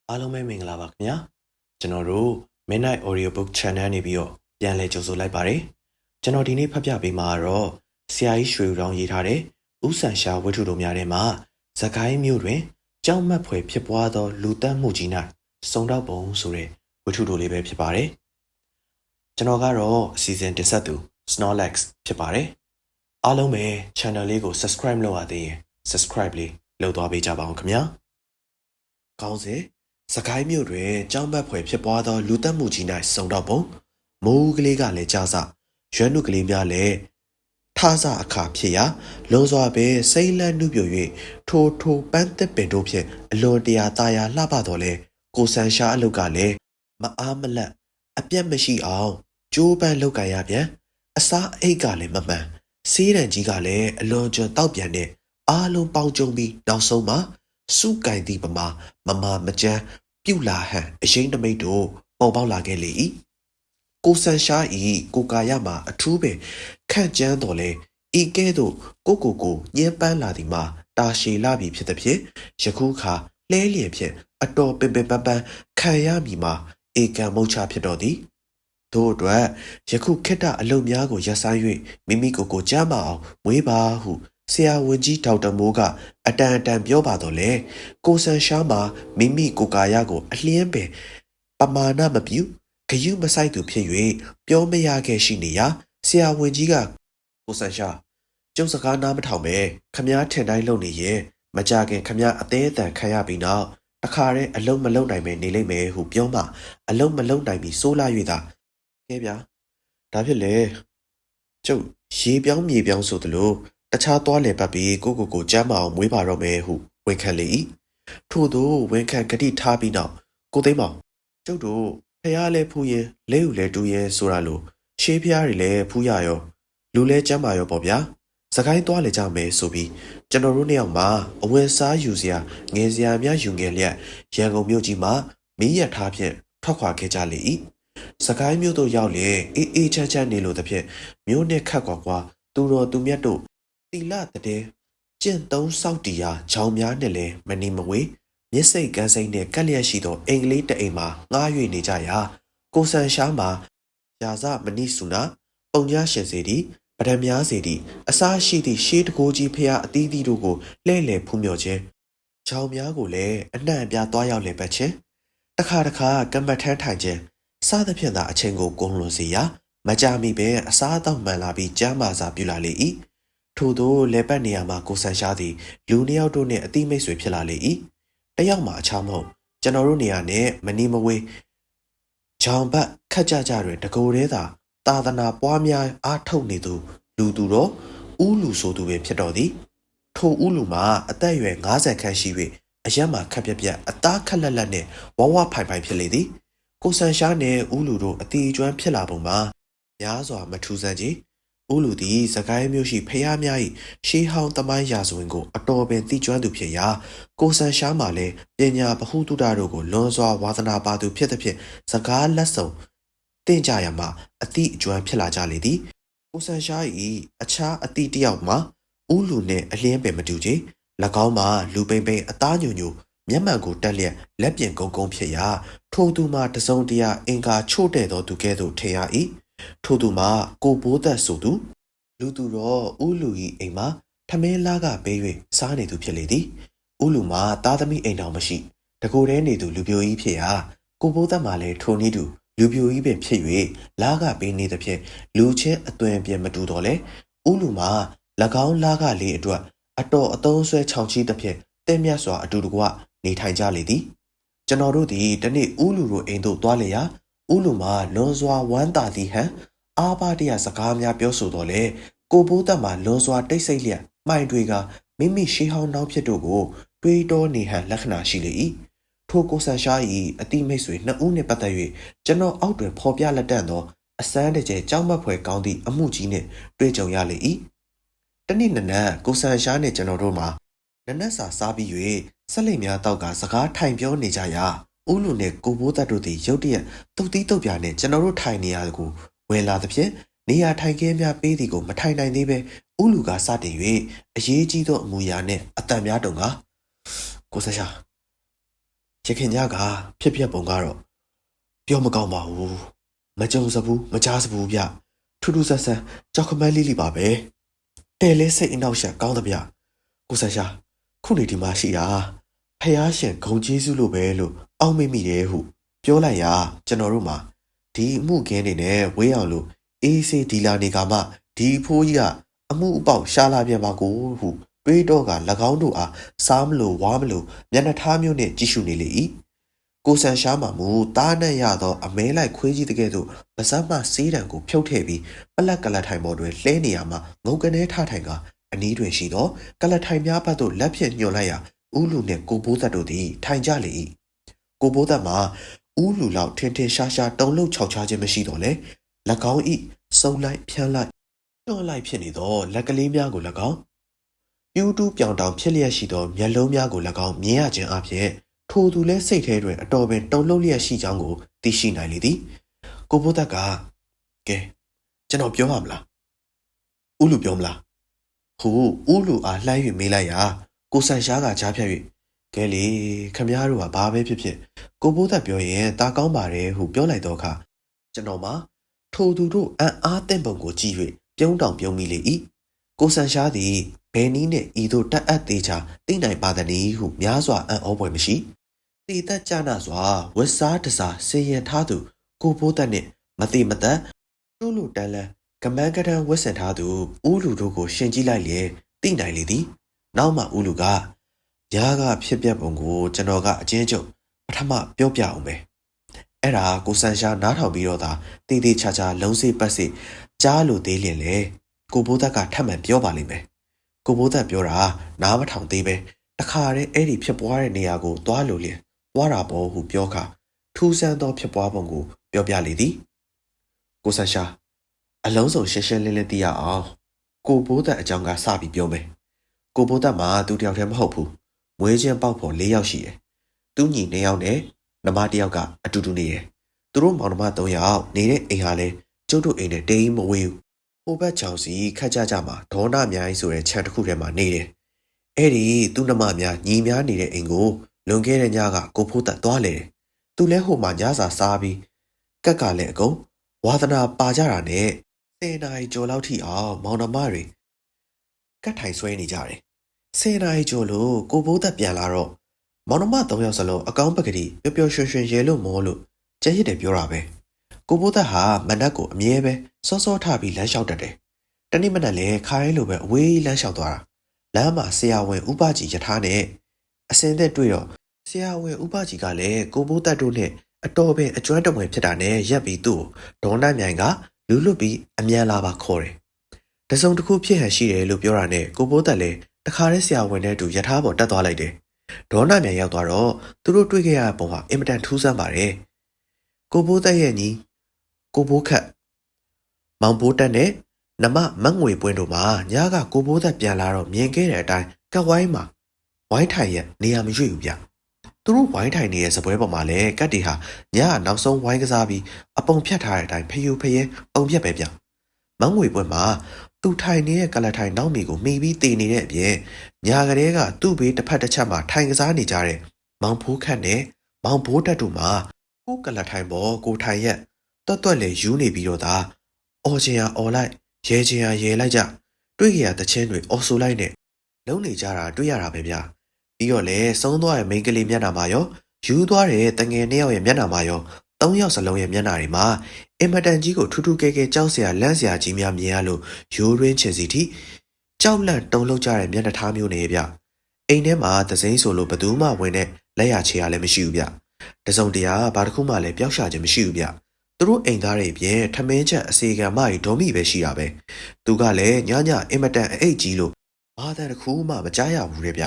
အားလုံးပဲမင်္ဂလာပါခင်ဗျာကျွန်တော်တို့ Midnight Audiobook Channel နေပြီးတော့ပြန်လည်ကြိုဆိုလိုက်ပါတယ်ကျွန်တော်ဒီနေ့ဖတ်ပြပေးမှာတော့ဆရာကြီးရွှေဦးတောင်ရေးထားတဲ့ဥဆန်ရှာဝတ္ထုတို့များထဲမှာဇကိုင်းမြို့တွင်ကြောက်မက်ဖွယ်ဖြစ်ပွားသောလူသတ်မှုကြီး၌စုံတော့ပုံဆိုတဲ့ဝတ္ထုတို့လေးပဲဖြစ်ပါတယ်ကျွန်တော်ကတော့အစီအစဉ်တင်ဆက်သူ Snorlax ဖြစ်ပါတယ်အားလုံးပဲ channel လေးကို subscribe လုပ်ရသေးရင် subscribe လေးလုပ်သွားပေးကြပါအောင်ခင်ဗျာကောင်းစေစကိုင်းမြို့တွင်ကြောင်းဘက်ဖွယ်ဖြစ်ပွားသောလူသက်မှုကြီး၌စုံတော့ပုံမိုးကလေးကလည်းကြားစရွက်နုကလေးများလည်းထားစအခါဖြစ်ရာလွန်စွာပင်စိမ့်လန့်နှုပြို၍ထိုပန်းသက်ပင်တို့ဖြင့်အလွန်တရာတာယာလှပတော်လဲကိုဆန်ရှားအလုတ်ကလည်းမအားမလတ်အပြတ်မရှိအောင်ကြိုးပမ်းလုပ်ကြရပြန်အစားအိတ်ကလည်းမမှန်စေးတံကြီးကလည်းအလွန်ကျွံတောက်ပြန်တဲ့အားလုံးပေါင်းကြုံပြီးနောက်ဆုံးမှာစုကင်သည့်ပမာမကြမ်းပြူလာဟန်အရင်တမိတ်တို့ပေါ်ပေါက်လာခဲ့လေ၏ကိုဆန်ရှားဤကိုကာရမှာအထူးပင်ခန့်ကျန်းတော်လဲဤကဲ့သို့ကိုညှင်းပန်းလာသည်မှာတာရှည်လာပြီဖြစ်သည်ဖြင့်ယခုခါလဲလျင်ဖြင့်အတော်ပင်ပန်းခံရမည်မှာဧကံမုတ်ချဖြစ်တော်သည်တို့အတွက်ယခုခေတ္တအလုံများကိုရပ်ဆိုင်း၍မိမိကိုကြမ်းမအောင်မွေးပါဟုဆရာဝန်ကြီးဒေါက်တာမိုးကအတန်ပြောပါတော့လေကိုဆန်ရှားမှာမိမိကိုကာယကိုအလျင်းပင်ပမာဏမပြုဂယုမဆိုင်သူဖြစ်၍ပြောမရခဲ့ရှိနေရာဆရာဝန်ကြီးကကိုဆန်ရှားကျုပ်စကားနားမထောင်ပဲခမားထင်တိုင်းလုပ်နေရင်မကြခင်ခမားအသေးအတန်ခံရပြီးနောက်တခါတည်းအလုံးမလုံးနိုင်မယ်နေလိမ့်မယ်ဟုပြောမှအလုံးမလုံးနိုင်ပြီးစိုးလာ၍သာကဲဗျာဒါဖြစ်လေကျုပ်ရေပြောင်းမြေပြောင်းဆိုသလိုတခြားသွားလေပတ်ပြီးကိုကြမ်းမအောင်မွေးပါတော့မယ်ဟုဝန်ခံလေ၏ထို့သောဝန်ခံဂတိထားပြီးနောက်ကိုသိမ်းမောင်ကျုပ်တို့ဖះလဲဖူးရင်လဲဥလဲတူးရင်ဆိုတာလို့ရှေးဖះတွေလဲဖူးရရောလူလဲကျမ်းမာရောပေါ့ဗျာစကိုင်းသွားလေကြမယ်ဆိုပြီးကျွန်တော်တို့နှစ်ယောက်မှာအဝယ်စားယူစရာငယ်စရာများယူငယ်လျက်ရန်ကုန်မြို့ကြီးမှာမီးရထားဖြင့်ထွက်ခွာခဲ့ကြလေ၏စကိုင်းမြို့သို့ရောက်လေအေးချမ်းနေလို့တဖြင့်မြို့နဲ့ခတ်ကွာသူတော်သူမြတ်တို့တီလတဲ့ကျင့်သုံးစောက်တီယာချောင်းများနဲ့လည်းမနေမဝေးမျက်စိတ်ကန်းစိမ့်နဲ့ကက်လျက်ရှိသောအင်္ဂလိပ်တအိမ်မှာငား၍နေကြရာကိုဆန်ရှားမှာရာဇမဏိစုနာပုံညာရှင်စေတီပဒံများစေတီအစားရှိသည့်ရှေးတကိုးကြီးဖျားအသီးသီးတို့ကိုလှဲ့ဖူးမြော်ခြင်းချောင်းများကိုလည်းအနှံ့အပြားသွားရောက်လည်ပတ်ခြင်းတခါကမ္မထမ်းထိုင်ခြင်းစသဖြင့်သာအချိန်ကိုကုန်လွန်စေရာမကြမီပဲအစားအသောက်မှန်လာပြီးကျမ်းမာစာပြုလာလေ၏ထို့သောလေပတ်နေရာမှာကိုဆန်ရှားသည်လူနှစ်ယောက်တို့နှင့်အတိမိတ်ဆွေဖြစ်လာလေ၏တယောက်မှအခြားမဟုတ်ကျွန်တော်တို့နေရာနဲ့မနီမဝေးဂျောင်ဘတ်ခတ်ကြတွင်တကိုယ်တည်းသာသာသနာပွားများအားထုတ်နေသူလူသူတော့ဥလူဆိုသူပင်ဖြစ်တော်သည်ထိုဥလူမှာအသက်အရွယ်50ခန့်ရှိ၍အရက်မှာခက်ပြက်အသားခက်လက်လက်နှင့်ဝဖိုင်ဖြစ်လေသည်ကိုဆန်ရှားနှင့်ဥလူတို့အတီကျွမ်းဖြစ်လာပုံမှာများစွာမထူးဆန်းကြီးဥလူသည်စကိုင်းမြို့ရှိဖျားများ၏ရှေးဟောင်းသမိုင်းရာဇဝင်ကိုအတော်ပင်သိကျွမ်းသူဖြစ်ရာကိုဆန်ရှားမှလည်းပညာဗဟုသုတတို့ကိုလွန်စွာဝါသနာပါသူဖြစ်သည်ဖြင့်စကားလက်ဆောင်တင်ကြရမှာအသည့်အကျွမ်းဖြစ်လာကြလေသည်ကိုဆန်ရှား၏အခြားအသည့်တယောက်မှာဥလူနှင့်အလင်းပင်မတူချေ၎င်းမှာလူပိန်အသားညိုမျက်မှန်ကိုတက်လျက်လက်ပြင်ကုန်းဖြစ်ရာထိုသူမှာတစုံတရာအင်္ကာချို့တဲ့သောသူကဲ့သို့ထင်ရ၏ထိုသူမှာကိုဘိုးသက်ဆိုသူလူသူတော့ဥလူ၏အိမ်မှာထမင်းလားကပေး၍စားနေသူဖြစ်လေသည်ဥလူမှာသားသမီးအိမ်တော်မရှိတကိုယ်တည်းနေသူလူပြိုကြီးဖြစ်ရာကိုဘိုးသက်မှာလည်းထိုနည်းတူလူပြိုကြီးပင်ဖြစ်၍လားကပေးနေသဖြင့်လူချင်းအသွင်ပြင်မတူတော့လေဥလူမှာ၎င်းလားကလေးအတွက်အတော်အသုံးဆွဲချောင်ချီးသဖြင့်တဲ့မြတ်စွာအတူတကွနေထိုင်ကြလေသည်ကျွန်တော်တို့သည်တနေ့ဥလူတို့အိမ်သို့သွားလေရာဥလူမှာလွန်စွာဝမ်းသာသည်ဟန်အားပါတရစကားများပြောဆိုတော့လေကိုဘိုးသက်မှာလွန်စွာတိတ်ဆိတ်လျက်မှိုင်တွေကမိမိရှေးဟောင်းနှောင်းဖြစ်တို့ကိုတွေးတောနေဟန်လက္ခဏာရှိလေ၏ထိုကိုဆန်ရှား၏အတိမိတ်ဆွေနှစ်ဦးနှင့်ပတ်သက်၍ကျွန်တော်အောက်တွင်ဖော်ပြလက်တန့်သောအစမ်းတကျကြောက်မက်ဖွယ်ကောင်းသည့်အမှုကြီးနှင့်တွေ့ကြုံရလေ၏တနေ့နနက်ကိုဆန်ရှားနှင့်ကျွန်တော်တို့မှာနနက်စာစားပြီး၍ဆက်လက်များတောက်ကစကားထိုင်ပြောနေကြရာဥလူနှင့်ကိုဘိုးသက်တို့သည်ရုတ်တရက်တုတ်တီးတုတ်ပြာနှင့်ကျွန်တော်တို့ထိုင်နေရကိုဝင်လာသဖြင့်နေရာထိုင်ခင်းများပေးသည်ကိုမထိုင်နိုင်သေးပဲဥလူကစတင်၍အရေးကြီးသောအမူအရာနှင့်အတန်များတုံကကိုဆန်ရှာ ရခင်ညကဖြစ်ပြပုံကတော့ပြောမကောင်းပါဘူးမကြုံစဘူးမကြားစဘူးဗျထူးထူးဆန်းဆန်းကြောက်ခမန်းလေးလေးပါပဲတဲလဲစိတ်အနောက်ရှက်ကောင်းသဗျကိုဆန်ရှာခုနေဒီမှာရှိတာဖះရှင်ဂုံကျေးဇူးလို့ပဲလို့အောက်မေ့မိတယ်ဟုပြောလိုက်ရကျွန်တော်တို့မှာဒီအမှုကင်းနေနဲ့ဝေးအောင်လို့အေးစေးဒီလာနေကမှဒီဖိုးကြီးကအမှုအပေါက်ရှာလာပြန်ပါကိုဟုတွေးတော့က၎င်းတို့အားစားမလို့ဝါမလို့မျက်နှာထားမျိုးနဲ့ကြည့်ရှုနေလေ၏ကိုဆန်ရှားမှမူတားနှံ့ရသောအမဲလိုက်ခွေးကြီးတကယ်သို့ပါးစပ်မှစေးတံကိုဖြုတ်ထည့်ပြီးပလက်ကလတ်ထိုင်ပေါ်တွင်လှဲနေရမှငုံကနေထထိုင်ကအနီးတွင်ရှိသောကလတ်ထိုင်များဘက်သို့လက်ဖြင့်ညှို့လိုက်ရာဦးလူနှင့်ကိုဘိုးသက်တို့သည်ထိုင်ကြလေ၏ကိုဘိုးသက်မှာဦးလူလောက်ထင်ထင်ရှားရှားတုံလုံးခြောက်ခြားခြင်းမရှိတော့လေ၎င်း၏စုံလိုက်ဖြန်းလိုက်တွန်းလိုက်ဖြစ်နေသောလက်ကလေးများကို၎င်းပြူးတူးပြောင်တောင်ဖြစ်လျက်ရှိသောမျက်လုံးများကို၎င်းမြင်ရခြင်းအပြင်ထိုသူလဲစိတ်ထဲတွင်အတော်ပင်တုံလုံးလျက်ရှိကြောင်းကိုသိရှိနိုင်လေသည်ကိုဘိုးသက်ကကဲကျွန်တော်ပြောရမလားဦးလူပြောမလားဟိုဦးလူအားလှမ်း၍မေးလိုက်ရာကိုဆန်ရှားကကြားဖြတ်၍ကဲလေခမည်းတော်ကဘာပဲဖြစ်ဖြစ်ကိုဘိုးသက်ပြောရင်တာကောင်းပါတယ်ဟုပြောလိုက်တော့အခါကျွန်တော်မှထိုသူတို့အံ့အားသင့်ပုံကိုကြည့်၍ပြုံးတောင်ပြုံးမိလေ၏ကိုဆန်ရှားသည်ဘယ်နည်းနှင့်ဤသို့တက်အပ်သေးချာသိနိုင်ပါသည်ဟုများစွာအံ့ဩဖွယ်မရှိတည်သက်ကြနာစွာဝတ်စားတစားစင်ရင်ထားသူကိုဘိုးသက်နှင့်မတိမသက်တို့လူတန်းလန်းကမန်းကတန်းဝတ်ဆင်ထားသူဦးလူတို့ကိုရှင်ကြည့်လိုက်လျင်သိနိုင်လေသည်နောက်မှဦးလူကညာကဖြစ်ပြပုံကိုကျွန်တော်ကအချင်းချုပ်ပထမပြောပြအောင်ပဲအဲ့ဒါကိုဆန်ရှားနားထောင်ပြီးတော့သာတည်တည်ချာချာလုံးစိပတ်စိကြားလို့သေးလျင်လေကိုဘိုးသက်ကထပ်မံပြောပါလိမ့်မယ်ကိုဘိုးသက်ပြောတာနားမထောင်သေးပဲတခါတည်းအဲ့ဒီဖြစ်ပွားတဲ့နေရာကိုသွားလို့လျင်သွားတာပေါ့ဟုပြောခါထူးဆန်းသောဖြစ်ပွားပုံကိုပြောပြလေသည်ကိုဆန်ရှာအလုံးစုံရှင်းရှင်းလင်းလင်းသိရအောင်ကိုဘိုးသက်အကြောင်းကစပြီးပြောမယ်ကိုဘိုးသက်မှာသူတယောက်တည်းမဟုတ်ဘူးမွေးချင်းပေါက်ဖို့၄ယောက်ရှိတယ်သူညီ၂ယောက်နဲ့နှမတစ်ယောက်ကအတူတူနေတယ်သူတို့မောင်နှမ၃ယောက်နေတဲ့အိမ်ဟာလဲကျုပ်တို့အိမ်နဲ့တိမ်မဝေးဘူးဟိုဘက်ချောင်စီခတ်ကြမှာဒေါနမြိုင်ဆိုတဲ့ခြံတစ်ခုထဲမှာနေတယ်အဲ့ဒီသူ့နှမများညီများနေတဲ့အိမ်ကိုလွန်ခဲ့တဲ့ညကကိုဖိုးသက်သွားလေတယ်သူလဲဟိုမှာညစာစားပြီးကက်ကလည်းအကုန်ဝါသနာပါကြတာနဲ့10နာရီကျော်လောက်ထိအောင်မောင်နှမတွေကတ်ထိုင်ဆွဲနေကြတယ်10နာရီကျော်လို့ကိုဘိုးသက်ပြန်လာတော့မောင်နှမ3ယောက်စလုံးအကောင်းပကတိပျော်ပျော်ရွှင်ရွှင်ရဲလို့မောလို့ကြက်ရစ်တယ်ပြောတာပဲကိုဘိုးသက်ဟာမနက်ကိုအမြဲပဲစောစောထပြီးလမ်းလျှောက်တတ်တယ်တနေ့မနက်လည်းခိုင်းလိုပဲအဝေးလမ်းလျှောက်သွားတာလမ်းမှာဆရာဝန်ဥပကြီးယထာနဲ့အစင်သက်တွေ့တော့ဆရာဝန်ဥပကြီးကလည်းကိုဘိုးသက်တို့နဲ့အတော်ပင်အကျွမ်းတဝင်ဖြစ်တာနဲ့ရက်ပြီးသူ့ဒေါနမြိုင်ကလူလွတ်ပြီးအမြန်လာပါခေါ်တယ်တစုံတစ်ခုဖြစ်ဟန်ရှိတယ်လို့ပြောတာနဲ့ကိုဘိုးသက်လည်းတခါတည်းဆရာဝန်နဲ့အတူယထာပေါ်တက်သွားလိုက်တယ်ဒေါနမြိုင်ရောက်သွားတော့သူတို့တွေ့ခဲ့ရတဲ့ပုံဟာအင်မတန်ထူးဆန်းပါတယ်ကိုဘိုးသက်ရဲ့ညီကိုဘိုးခတ်မောင်ဘိုးတက်နဲ့နမမငွေပွင့်တို့မှာညကကိုဘိုးသက်ပြန်လာတော့မြင်ခဲ့တဲ့အတိုင်းကက်ဝိုင်းမှာဝိုင်းထိုင်ရဲ့နေရာမရွေ့ဘူးဗျသူတို့ဝိုင်းထိုင်နေတဲ့စပွဲပေါ်မှာလည်းကတ်တီဟာညကနောက်ဆုံးဝိုင်းကစားပြီးအပုံဖြတ်ထားတဲ့အတိုင်းဖျူဖျဲပုံဖြတ်ပဲဗျမငွေပွင့်မှာသူထိုင်နေတဲ့ကလထိုင်နောက်မီကိုမှီပြီးတည်နေတဲ့အပြင်ညာကလေးကသူ့ဘေးတစ်ဖက်တစ်ချက်မှာထိုင်ကစားနေကြတဲ့မောင်ဖိုးခတ်နဲ့မောင်ဘိုးတက်တို့မှာကိုကလထိုင်ပေါ်ကိုထိုင်ရက်တွတ်လေယူနေပြီးတော့သာအော်ချင်ရအော်လိုက်ရဲချင်ရရဲလိုက်ကြတွေ့ကြရတချင်းတွေအော်ဆိုလိုက်နဲ့လုံးနေကြတာတွေ့ရတာပဲဗျပြီးတော့လေဆုံးသွားတဲ့မိန်းကလေးမျက်နှာမှာရောယူသွားတဲ့တငယ်2ယောက်ရဲ့မျက်နှာမှာရော3ယောက်စလုံးရဲ့မျက်နှာတွေမှာအင်မတန်ကြီးကိုထူးထူးကဲကဲကြောက်စရာလန့်စရာကြီးများမြင်ရလို့ရိုးရင်းချင်စီထိကြောက်လန့်တုန်လှုပ်ကြတဲ့မျက်နှာထားမျိုးနေဗျအိမ်ထဲမှာသစိမ်းဆိုလို့ဘသူမှဝင်တဲ့လက်ရချေရလည်းမရှိဘူးဗျတစုံတရာဘာတစ်ခုမှလည်းပျောက်ရှာခြင်းမရှိဘူးဗျသူတို့အိမ်သားတွေအပြင်ထမင်းချက်အစီကံမကြီးဒေါ်မိပဲရှိတာပဲသူကလည်းညညအင်မတန်အိတ်ကြီးလို့ဘာသာတစ်ခုမှမကြားရဘူးတဲ့ဗျ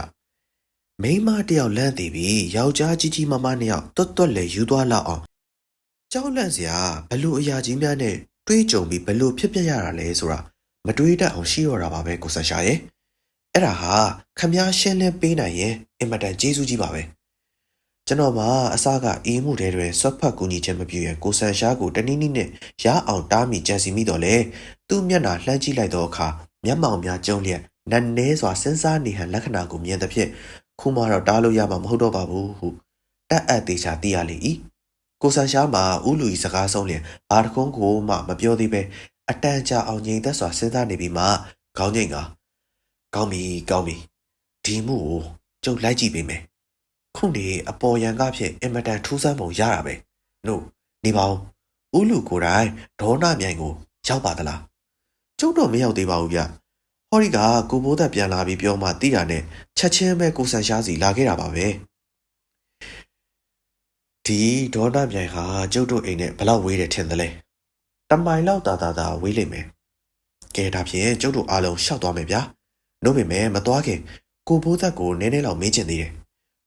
မိန်းမတယောက်လန့်သေးပြီးယောက်ျားကြီးကြီးမားမားနှစ်ယောက်တွတ်လေယူသွားလောက်အောင်ကြောက်လန့်စရာဘလို့အရာကြီးများနဲ့တွေးကြုံပြီးဘလို့ဖြစ်ပြရတာလဲဆိုတာမတွေးတတ်အောင်ရှိရတာပါပဲကိုဆန်ရှာရဲ့အဲ့ဒါဟာခမားရှင်းလင်းပေးနိုင်ရင်အင်မတန်ကျေးဇူးကြီးပါပဲကျွန်တော်မှာအစကအေးမှုတွေတွင်ဆွတ်ဖက်ကူညီခြင်းမပြုရကိုဆန်ရှာကိုတနည်းနည်းနဲ့ရအောင်တားမိကြံစီမိတော့လေသူ့မျက်နှာလှမ်းကြည့်လိုက်တော့အခါမျက်မှောင်များကျုံလျက်နတ်နဲစွာစဉ်းစားနေဟန်လက္ခဏာကိုမြင်သဖြင့်ခုမှတော့တားလို့ရမှာမဟုတ်တော့ပါဘူးဟု တက်အပ်သေးချာသိရလေ၏ကိုဆန်ရှားမှာဥလူဤစကားဆုံးလျင်ဘာတခုံးကိုမှမပြောသေးပဲအတန်ကြာအောင်ငြိမ်သက်စွာစဉ်းစားနေပြီးမှခေါင်းငိတ်ကကောင်းပြီဒီမှုကိုကျုပ်လိုက်ကြည့်ပေးမယ်ခုနေအပေါ်ရန်ကဖြင့်အင်မတန်ထူးဆန်းပုံရတာပဲနို့နေပါဦးဥလူကိုယ်တိုင်ဒေါနမြိုင်ကိုရောက်ပါသလားကျုပ်တော့မရောက်သေးပါဘူးဗျဟောဒီကကိုဘိုးသက်ပြန်လာပြီးပြောမှသိတာနဲ့ချက်ချင်းပဲကိုဆန်ရှားစီလာခဲ့တာပါပဲဒီဒေါနမြိုင်ဟာကျုပ်တို့အိမ်နဲ့ဘလောက်ဝေးတယ်ထင်သလဲတမိုင်လောက်တာဝေးလိမ့်မယ်ကဲဒါဖြင့်ကျုပ်တို့အားလုံးရှောက်သွားမယ်ဗျာနို့ပေမဲ့မသွားခင်ကိုဘိုးသက်ကိုနည်းနည်းလောက်မေးချင်သေးတယ်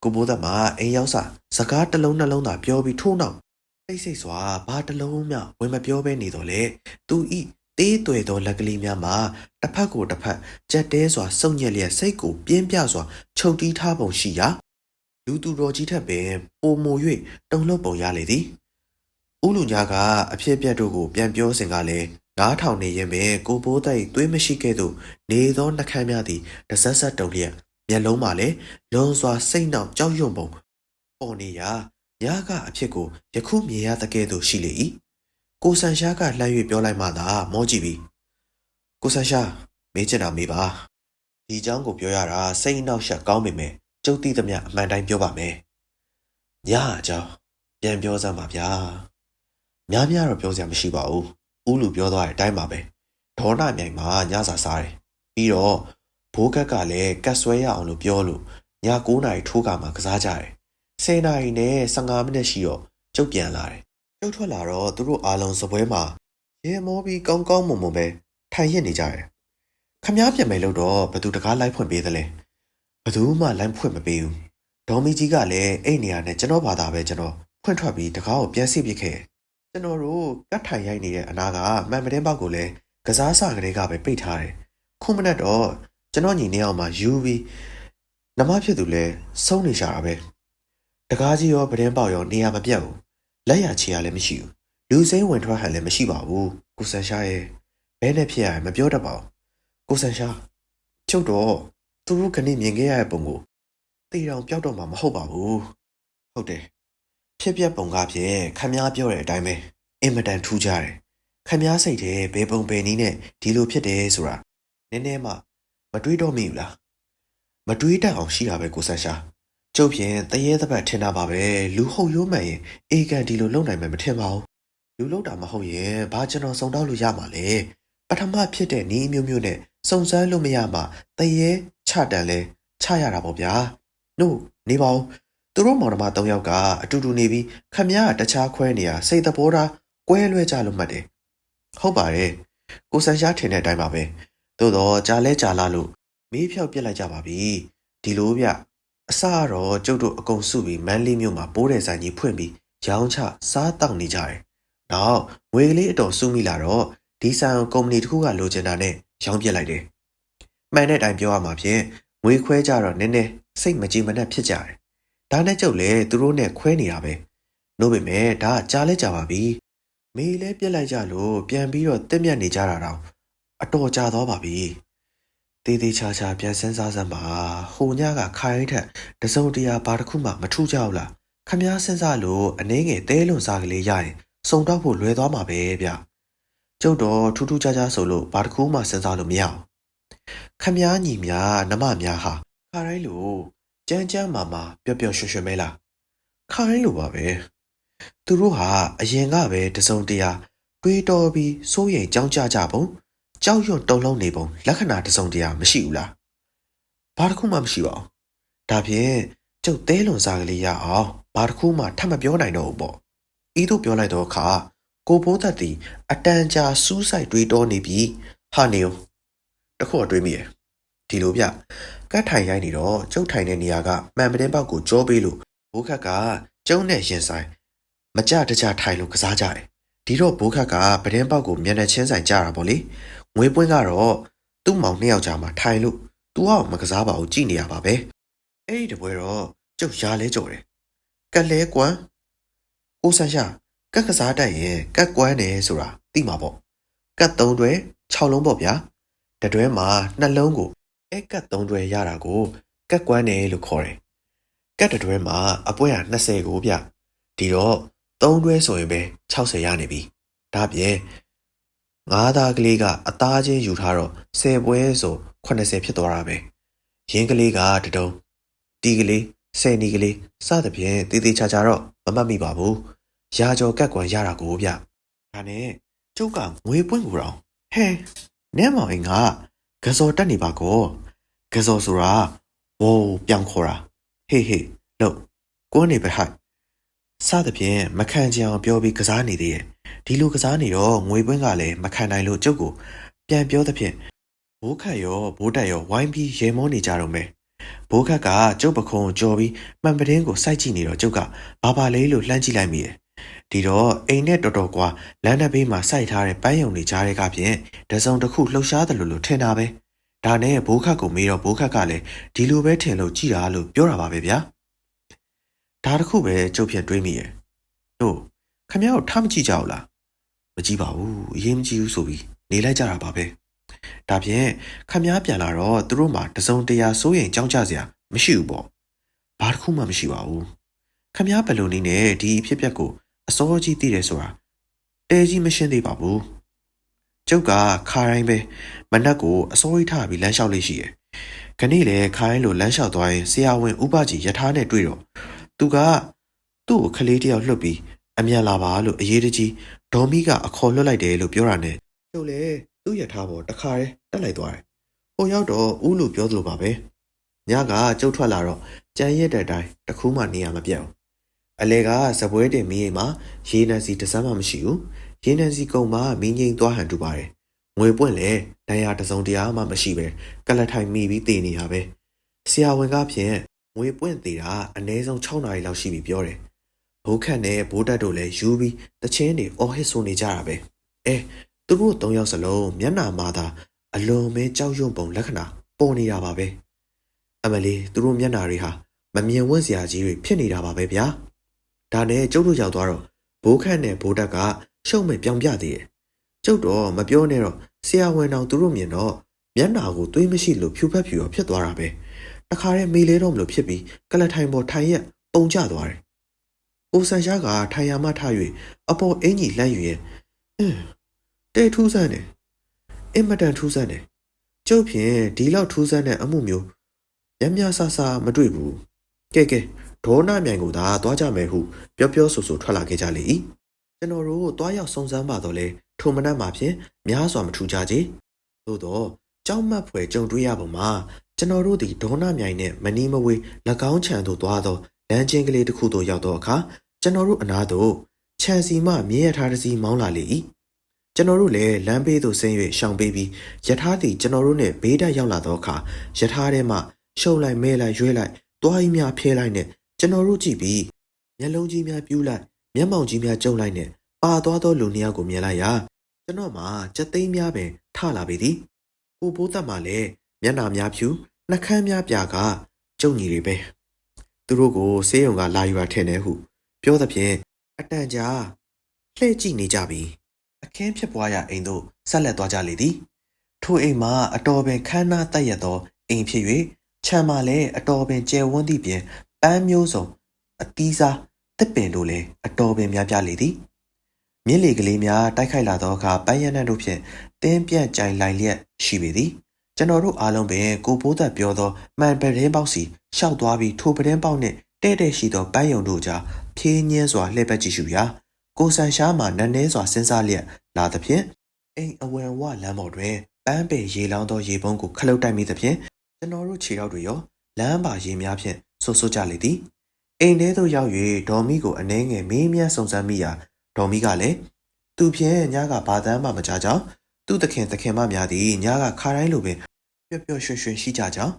ကိုဘိုးသက်မှာအိမ်ရောက်စကားတစ်လုံးနှလုံးသာပြောပြီးထိုးနောက်တိတ်ဆိတ်စွာဘာတစ်လုံးမှဝင်မပြောဘဲနေတော့လေသူဤတေးသွဲသောလက်ကလေးများမှာတစ်ဖက်ကိုတစ်ဖက်ကြက်တဲစွာစုံညက်လျက်စိတ်ကိုပြင်းပြစွာချုပ်တီးထားပုံရှိရာလူသူတော်ကြီးထက်ပင်ပိုမို၍တုန်လှုပ်ပုံရလေသည်ဥလူညာကအဖြစ်ပြက်တို့ကိုပြန်ပြောစဉ်ကလည်းနားထောင်နေရင်ပင်ကိုဘိုးသက်သွေးမရှိခဲ့သို့နေသောနှခမ်းများသည်တဆက်ဆက်တုံလျက်မျက်လုံးမှာလည်းလွန်စွာစိတ်နှောက်ကြောက်ရွံ့ပုံပေါ်နေရာညာကအဖြစ်ကိုယခုမြင်ရသကဲ့သို့ရှိလေ၏ကိုဆန်ရှားကလှမ်း၍ပြောလိုက်မှသာမောကြည့်ပြီးကိုဆန်ရှားမေးချင်တာမေးပါဒီအကြောင်းကိုပြောရတာစိတ်နှောက်ရှက်ကောင်းပေမဲ့ကျုပ်သိသမျှအမှန်တိုင်းပြောပါမယ်ညာအကြောင်းပြန်ပြောစမ်းပါဗျာများတော့ပြောစရာမရှိပါဘူးဦးလူပြောသွားတဲ့အတိုင်းပါပဲဒေါနမြိုင်မှာညစာစားတယ်ပြီးတော့ဘိုးကက်ကလည်းကတ်ဆွဲရအောင်လို့ပြောလို့ည9နာရီထိုးကမှကစားကြတယ်10နာရီနဲ့15မိနစ်ရှိတော့ကျုပ်ပြန်လာတယ်ကျုပ်ထွက်လာတော့သူတို့အားလုံးစပွဲမှာရေမောပြီးကောင်းမွန်ပဲထိုင်ရစ်နေကြတယ်ခမားပြန်မယ်လို့တော့ဘသူတကားလိုက်ဖွင့်ပေးသလဲဘသူမှလိုက်ဖွင့်မပေးဘူးဒေါ်မီကြီးကလည်းအဲ့နေရာနဲ့ကျွန်တော်ဘာသာပဲကျွန်တော်ဖွင့်ထွက်ပြီးတကားကိုပြန်စီပစ်ခဲ့ကျွန်တော်တို့ကတ်ထိုင်ရိုက်နေတဲ့အနာကမှန်မတင်းပေါက်ကိုလည်းကစားစကလေးကပဲပိတ်ထားတယ်ခုမနဲ့တော့ကျွန်တော်ညီနေအောင်မှယူပြီးနမဖြစ်သူလဲဆုံးနေကြတာပဲတကားကြီးရောပတင်းပေါက်ရောနေရာမပြတ်ဘူးလက်ရချီရလည်းမရှိဘူးလူစိမ့်ဝင်ထွက်ဟန်လည်းမရှိပါဘူးကိုဆန်ရှားရဲ့ဘဲနဲ့ဖြစ်ရမပြောတတ်ပါဘူးကိုဆန်ရှားချုပ်တော့သူတို့ကနေမြင်ခဲ့ရတဲ့ပုံကိုတေတောင်ပျောက်တော့မှမဟုတ်ပါဘူးဟုတ်တယ်ဖြစ်ပြပုံကဖြင့်ခမားပြောတဲ့အတိုင်းပဲအင်မတန်ထူးကြတယ်ခမားစိတ်ထဲဘယ်ပုံဘယ်နည်းနဲ့ဒီလိုဖြစ်တယ်ဆိုတာနည်းနည်းမှမတွေးတော့မိဘူးလားမတွေးတတ်အောင်ရှိတာပဲကိုဆန်ရှာကျုပ်ဖြင့်တရေသပတ်ထင်တာပါပဲလူဟုတ်ရိုးမှန်ရင်အေကန်ဒီလိုလုံနိုင်မယ်မထင်ပါဘူးလူလုံတာမဟုတ်ရင်ဘာကျွန်တော်စုံတောက်လို့ရမှာလဲပထမဖြစ်တဲ့နီးမျိုးနဲ့စုံစမ်းလို့မရမှတရေချတန်လဲချရတာပေါ့ဗျာနို့နေပါဦးသူတို့မောင်နှမ3ယောက်ကအတူတူနေပြီးခမည်းကတခြားခွဲနေရစိတ်သဘောထားကွဲလွဲကြလို့မှတ်တယ်ဟုတ်ပါတယ်ကိုဆန်ရှားထင်တဲ့အတိုင်းပါပဲသို့တော့ကြာလဲကြာလာလို့မေးဖြောက်ပြစ်လိုက်ကြပါပြီဒီလိုဗျအစတော့ကျုပ်တို့အကုန်စုပြီးမန်းလေးမြို့မှာပိုးတဲ့ဆိုင်ကြီးဖွင့်ပြီးရောင်းချစားတောက်နေကြတယ်နောက်ငွေကလေးအတော်စုမိလာတော့ဒီဆိုင်ကုမ္ပဏီတစ်ခုကလိုချင်တာနဲ့ရောင်းပြစ်လိုက်တယ်မှန်တဲ့အတိုင်းပြောရမှာဖြင့်ငွေခွဲကြတော့နည်းနည်းစိတ်မကြည်မနှက်ဖြစ်ကြတယ်ဒါနဲ့ကျုပ်လည်းသူတို့နဲ့ခွဲနေတာပဲနို့ပေမဲ့ဒါကကြားလဲကြာပါပြီမေးလဲပြက်လိုက်ကြလို့ပြန်ပြီးတော့တက်မြတ်နေကြတာတော့အတော်ကြာသွားပါပြီတေးသေးချာချာပြန်စမ်းစားစမ်းပါဟိုညကခိုင်းထက်တစုံတရာဘာတစ်ခုမှမထူးကြဘူးလားခမားစမ်းစားလို့အနှဲငယ်တဲလွန်စားကလေးရရင်စုံတော့ဖို့လွယ်သွားမှာပဲဗျကျုပ်တော့ထူးထူးခြားခြားဆိုလို့ဘာတစ်ခုမှစမ်းစားလို့မရအောင်ခမားညီများနမများဟာခါတိုင်းလို့ကြမ်းမာပျော့ပျော့ရွှင်မဲလားခါတိုင်းလိုပါပဲသူတို့ဟာအရင်ကပဲတစုံတရာတွေးတော်ပြီးစိုးရိမ်ကြောင်းကြပုံကြောက်ရွံ့တုန်လှုပ်နေပုံလက္ခဏာတစုံတရာမရှိဘူးလားဘာတစ်ခုမှမရှိပါဘူးဒါဖြင့်ကျုပ်သေးလွန်စားကလေးရအောင်ဘာတစ်ခုမှထပ်မပြောနိုင်တော့ဘူးပေါ့ဤသို့ပြောလိုက်တော့အခါကိုဘိုးသက်သည်အတန်ကြာစူးစိုက်တွေးတောနေပြီးဟာနေဦးတခုတွေးမိရဒီလိုဗျကတ်ထိုင်ရိုက်နေတော့ကျုပ်ထိုင်တဲ့နေရာကမှန်ပတင်းပေါက်ကိုကြောပေးလို့ဘိုးခက်ကကျုံနဲ့ရင်ဆိုင်မကြတကြထိုင်လို့ကစားကြတယ်ဒီတော့ဘိုးခက်ကပတင်းပေါက်ကိုမျက်နှာချင်းဆိုင်ကြတာပေါ့လေငွေပွင့်ကတော့သူ့မောင်2ယောက်ကြာမှထိုင်လို့သူကမကစားပါဘူးကြည့်နေရပါပဲအဲ့ဒီတပွဲတော့ကျုပ်ရာလဲကြော်တယ်ကက်လဲကွမ်ကိုဆန်ရှာကက်ကစားတတ်ရင်ကက်ကွမ်းတယ်ဆိုတာသိမှာပေါ့ကက်3တွဲ6လုံးပေါ့ဗျာတတွဲမှာ2လုံးကိုအဲ့ကက်3တွဲရတာကိုကက်ကွမ်းတယ်လို့ခေါ်တယ် ကတ်တတွဲမှာအပွဲက20ကိုဗျဒီတော့3တွဲဆိုရင်ပဲ60ရနေပြီဒါပြင်9သားကလေးကအသားချင်းယူထားတော့10ပွဲဆို80ဖြစ်သွားတာပဲရင်းကလေးကတတုံးတီကလေး10နီကလေးစသဖြင့်တေးသေးချာချာတော့မမှတ်မိပါဘူးရာကျော်ကတ်ကွန်ရတာကိုဗျဒါနဲ့ကျုပ်ကငွေပွင့်ကိုတော့ဟဲနဲမောင်အင်းကကစော်တက်နေပါကောကစော်ဆိုတာဝိုးပြောင်းခေါ်တာဟေးလို့ကိုနေပဲဟိုက်စသဖြင့်မခံကြအောင်ပြောပြီးကစားနေသေးရဲ့ဒီလိုကစားနေတော့ငွေပွင့်ကလည်းမခံနိုင်လို့ကျုပ်ကိုပြန်ပြောသဖြင့်ဘိုးခတ်ရောဘိုးတက်ရောဝိုင်းပြီးရေမောနေကြတော့မယ်ဘိုးခတ်ကကျုပ်ပခုံးကြော်ပြီးမှန်ပတင်းကိုစိုက်ကြည့်နေတော့ကျုပ်ကဘာလေးလို့လှမ်းကြည့်လိုက်မိရဲ့ဒီတော့အိမ်နဲ့တော်တော်ကွာလမ်းတစ်ဘေးမှာစိုက်ထားတဲ့ပန်းယုံတွေကြားထဲကဖြင့်တစုံတစ်ခုလှုပ်ရှားတယ်လို့ထင်တာပဲဒါနဲ့ဘိုးခတ်ကိုမေးတော့ဘိုးခတ်ကလည်းဒီလိုပဲထင်လို့ကြည်တာလို့ပြောတာပါပဲဗျာဒါတစ်ခုပဲကျုပ်ဖြင့်တွေးမိရဲ့တို့ခမရကိုထားမကြည့်ကြဘူးလားမကြည့်ပါဘူးအရေးမကြည့်ဘူးဆိုပြီးနေလိုက်ကြတာပါပဲဒါဖြင့်ခမရပြန်လာတော့သူတို့မှတစုံတရာစိုးရင်ကြောင်းကြစရာမရှိဘူးပေါ့ဘာတစ်ခုမှမရှိပါဘူးခမရဘယ်လိုနည်းနဲ့ဒီအဖြစ်အပျက်ကိုအစောကြီးသိတယ်ဆိုတာတဲကြီးမရှင်းသေးပါဘူးကျုပ်ကခါတိုင်းပဲမနက်ကိုအစောကြီးထားပြီးလမ်းလျှောက်လေးရှိရယ်ခနေ့လေခါတိုင်းလိုလမ်းလျှောက်သွားရင်ဆရာဝန်ဥပကြီးယထာနဲ့တွေ့တော့သူကသူ့ကိုခလေးတယောက်လွှတ်ပြီးအမြန်လာပါလို့အရေးတကြီးဒေါ်မီကအခေါ်လွှတ်လိုက်တယ်လို့ပြောတာနဲ့ကျုပ်လေသူ့ယထာပေါ်တခါတည်းတက်လိုက်သွားတယ်ဟိုရောက်တော့ဦးလို့ပြောသလိုပါပဲညကကျုပ်ထွက်လာတော့ကြံရက်တဲ့အတိုင်းတခုမှနေရမပြတ်ဘူးအလေကစပွဲတင်မီးရင်မှာရေနံစီတစ်စမ်းမှမရှိဘူးရေနံစီကုံမှာမင်းငိမ့်သွားဟန်တူပါတယ်ငွေပွင့်လေဒဏ်ရာတစ်စုံတရားမှမရှိပဲကလထိုင်မိပြီးတည်နေရပဲဆရာဝန်ကဖြင့်ငွေပွင့်သေးတာအနည်းဆုံး6နာရီလောက်ရှိပြီပြောတယ်ဘိုးခန့်နဲ့ဘိုးတက်တို့လည်းယူပြီးတချင်းတွေအော်ဟစ်ဆိုနေကြတာပဲသူတို့3ယောက်စလုံးမျက်နှာမှာသာအလွန်ပဲကြောက်ရွံ့ပုံလက္ခဏာပေါ်နေတာပါပဲအမလီသူတို့မျက်နှာတွေဟာမမြင်ဝင့်စရာကြီးတွေဖြစ်နေတာပါပဲဗျာဒါနဲ့ကျုပ်တို့ရောက်သွားတော့ဘိုးခန့်နဲ့ဘိုးတက်ကရှုံမဲ့ပြောင်ပြသေးတယ်ကျုပ်တော့မပြောနဲ့တော့ဆရာဝန်တော်သူတို့မြင်တော့မျက်နှာကိုသွေးမရှိလို့ဖြူဖက်ဖြူရောဖြစ်သွားတာပဲတခါတည်းမေးလဲတော့မလို့ဖြစ်ပြီးကလထိုင်ပေါ်ထိုင်ရက်ပုံကျသွားတယ်ကိုဆန်ရှားကထိုင်ရမှထား၍အပေါ်အင်ကြီးလှမ်းယူရဲ့တဲထူးဆန်းတယ်အင်မတန်ထူးဆန်းတယ်ကျုပ်ဖြင့်ဒီလောက်ထူးဆန်းတဲ့အမှုမျိုးမြဆဆမတွေ့ဘူးကဲဒေါနာမြိုင်ကိုသာသွားကြမယ်ဟုပြောဆိုထွက်လာခဲ့ကြလေ၏ကျွန်တော်တို့သွားရောက်စုံစမ်းပါတော့လေထိုမနက်မှာဖြင့်များစွာမထူကြကြသို့တော့ကြောက်မက်ဖွယ်ကြုံတွေ့ရပုံမှာကျွန်တော်တို့သည်ဒေါနာမြိုင်နှင့်မနီးမဝေး၎င်းခြံသို့သွားသောလမ်းချင်းကလေးတစ်ခုသို့ရောက်သောအခါကျွန်တော်တို့အနားသို့ခြံစီမှမြင်းရထားတစ်စီးမောင်းလာလေ၏ကျွန်တော်တို့လည်းလမ်းဘေးသို့ဆင်း၍ရှောင်ပေးပြီးယထာသည်ကျွန်တော်တို့နှင့်ဘေးတက်ရောက်လာသောအခါယထာထဲမှရှုံလိုက်မဲလိုက်ရွေးလိုက်တွားကြီးများဖျဲလိုက်နဲ့ကျွန်တော်တို့ကြည့်ပြီးမျက်လုံးကြီးများပြူးလိုက်မျက်မှောင်ကြီးများကျုံလိုက်နဲ့ပါသွားသောလူနှစ်ယောက်ကိုမြင်လိုက်ရာကျွန်တော်မှကြက်သိန်းများပင်ထလာပေသည်ကိုဘိုးသက်မှလည်းမျက်နှာများဖြူနှာခမ်းများပြာကကျုံညီတွေပဲသူတို့ကိုဆေးရုံကလာယူရထင်တယ်ဟုပြောသဖြင့်အတန်ကြာလှည့်ကြည့်နေကြပြီးအခင်းဖြစ်ပွားရာအိမ်သို့ဆက်လက်သွားကြလေသည်ထိုအိမ်မှာအတော်ပင်ခမ်းနားတက်ရသောအိမ်ဖြစ်၍ခြံမှာလည်းအတော်ပင်ကျယ်ဝန်းသည့်ပြင်ပန်းမျိုးစုံအသီးစားတစ်ပင်တို့လည်းအတော်ပင်များပြားလေသည်မြင်းလေကလေးများတိုက်ခိုက်လာသောအခါပန်းရနံ့တို့ဖြင့်တင်းပြန့်ကြိုင်လိုက်လျက်ရှိပေသည်ကျွန်တော်တို့အားလုံးပင်ကိုဘိုးသက်ပြောသောမှန်ပတင်းပေါက်စီရှောက်သွားပြီးထိုပတင်းပေါက်နှင့်တဲ့ရှိသောပန်းယုံတို့ကြားဖြင်းညင်းစွာလှည့်ပတ်ကြည့်ရှုရာကိုဆန်ရှားမှနန်းနေစွာစဉ်းစားလျက်လာသဖြင့်အိမ်အဝံဝလမ်းပေါ်တွင်ပန်းပင်ရေလောင်းသောရေပုံးကိုခလုတ်တိုက်မိသဖြင့်ကျွန်တော်တို့ခြေထောက်တွေရောလမ်းပါရေများဖြင့်ဆွဆွကြလေသည်အိမ်ထဲသို့ရောက်၍ဒေါ်မီကိုအနှဲငယ်မေးမြန်းစုံစမ်းမိရာဒေါ်မီကလည်းသူဖြင့်ညကဘာတမ်းမှမကြကြောင်းသူ့သခင်မများသည်ညကခါတိုင်းလိုပင်ပျော့ပျော့ရွှင်ရွှင်ရှိကြကြောင်း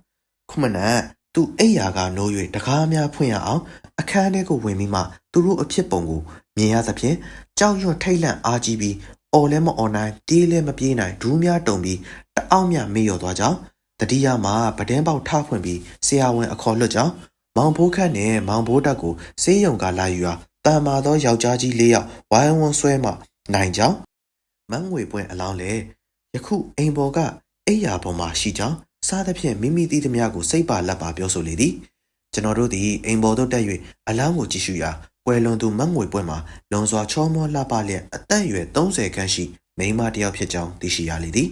ခုမနက်သူအိယာကနိုး၍တကားများဖွင့်ရအောင်အခန်းထဲကိုဝင်ပြီးမှသူတို့အဖြစ်ပုံကိုမြင်ရသဖြင့်ကြောက်ရွံ့ထိတ်လန့်အားကြီးပြီးအော်လဲမအော်နိုင်ပြေးလဲမပြေးနိုင်ဒူးများတုံပြီးတအောက်မြမေ့လျော်သွားကြောင်းတတိယမှာပဒင်းပေါက်ထဖွင့်ပြီးဆရာဝန်အခေါ်လွတ်ကြောင်းမောင်ဘိုးခန့်နဲ့မောင်ဘိုးတက်ကိုဆေးရုံကလာယူရာတန်မာသောယောက်ျားကြီး၄ယောက်ဝိုင်းဝန်းဆွဲမှနိုင်ကြောင်းမန်းငွေပွင့်အလောင်းလေယခုအိမ်ပေါ်ကအိယာပေါ်မှာရှိကြောင်းစားသဖြင့်မိမိသည့်သမျှကိုစိတ်ပါလက်ပါပြောဆိုလေသည် ကျွန်တော်တို့ဒီအိမ်ပေါ်တို့တက်၍အလောင်းကိုကြည့်ရှုရာကွယ်လွန်သူမတ်ငွေပွဲမှာလွန်စွာချောမောလှပလျက်အသက်အရွယ်30ခန့်ရှိမိန်းမတစ်ယောက်ဖြစ်ကြောင်းသိရှိရလေသည်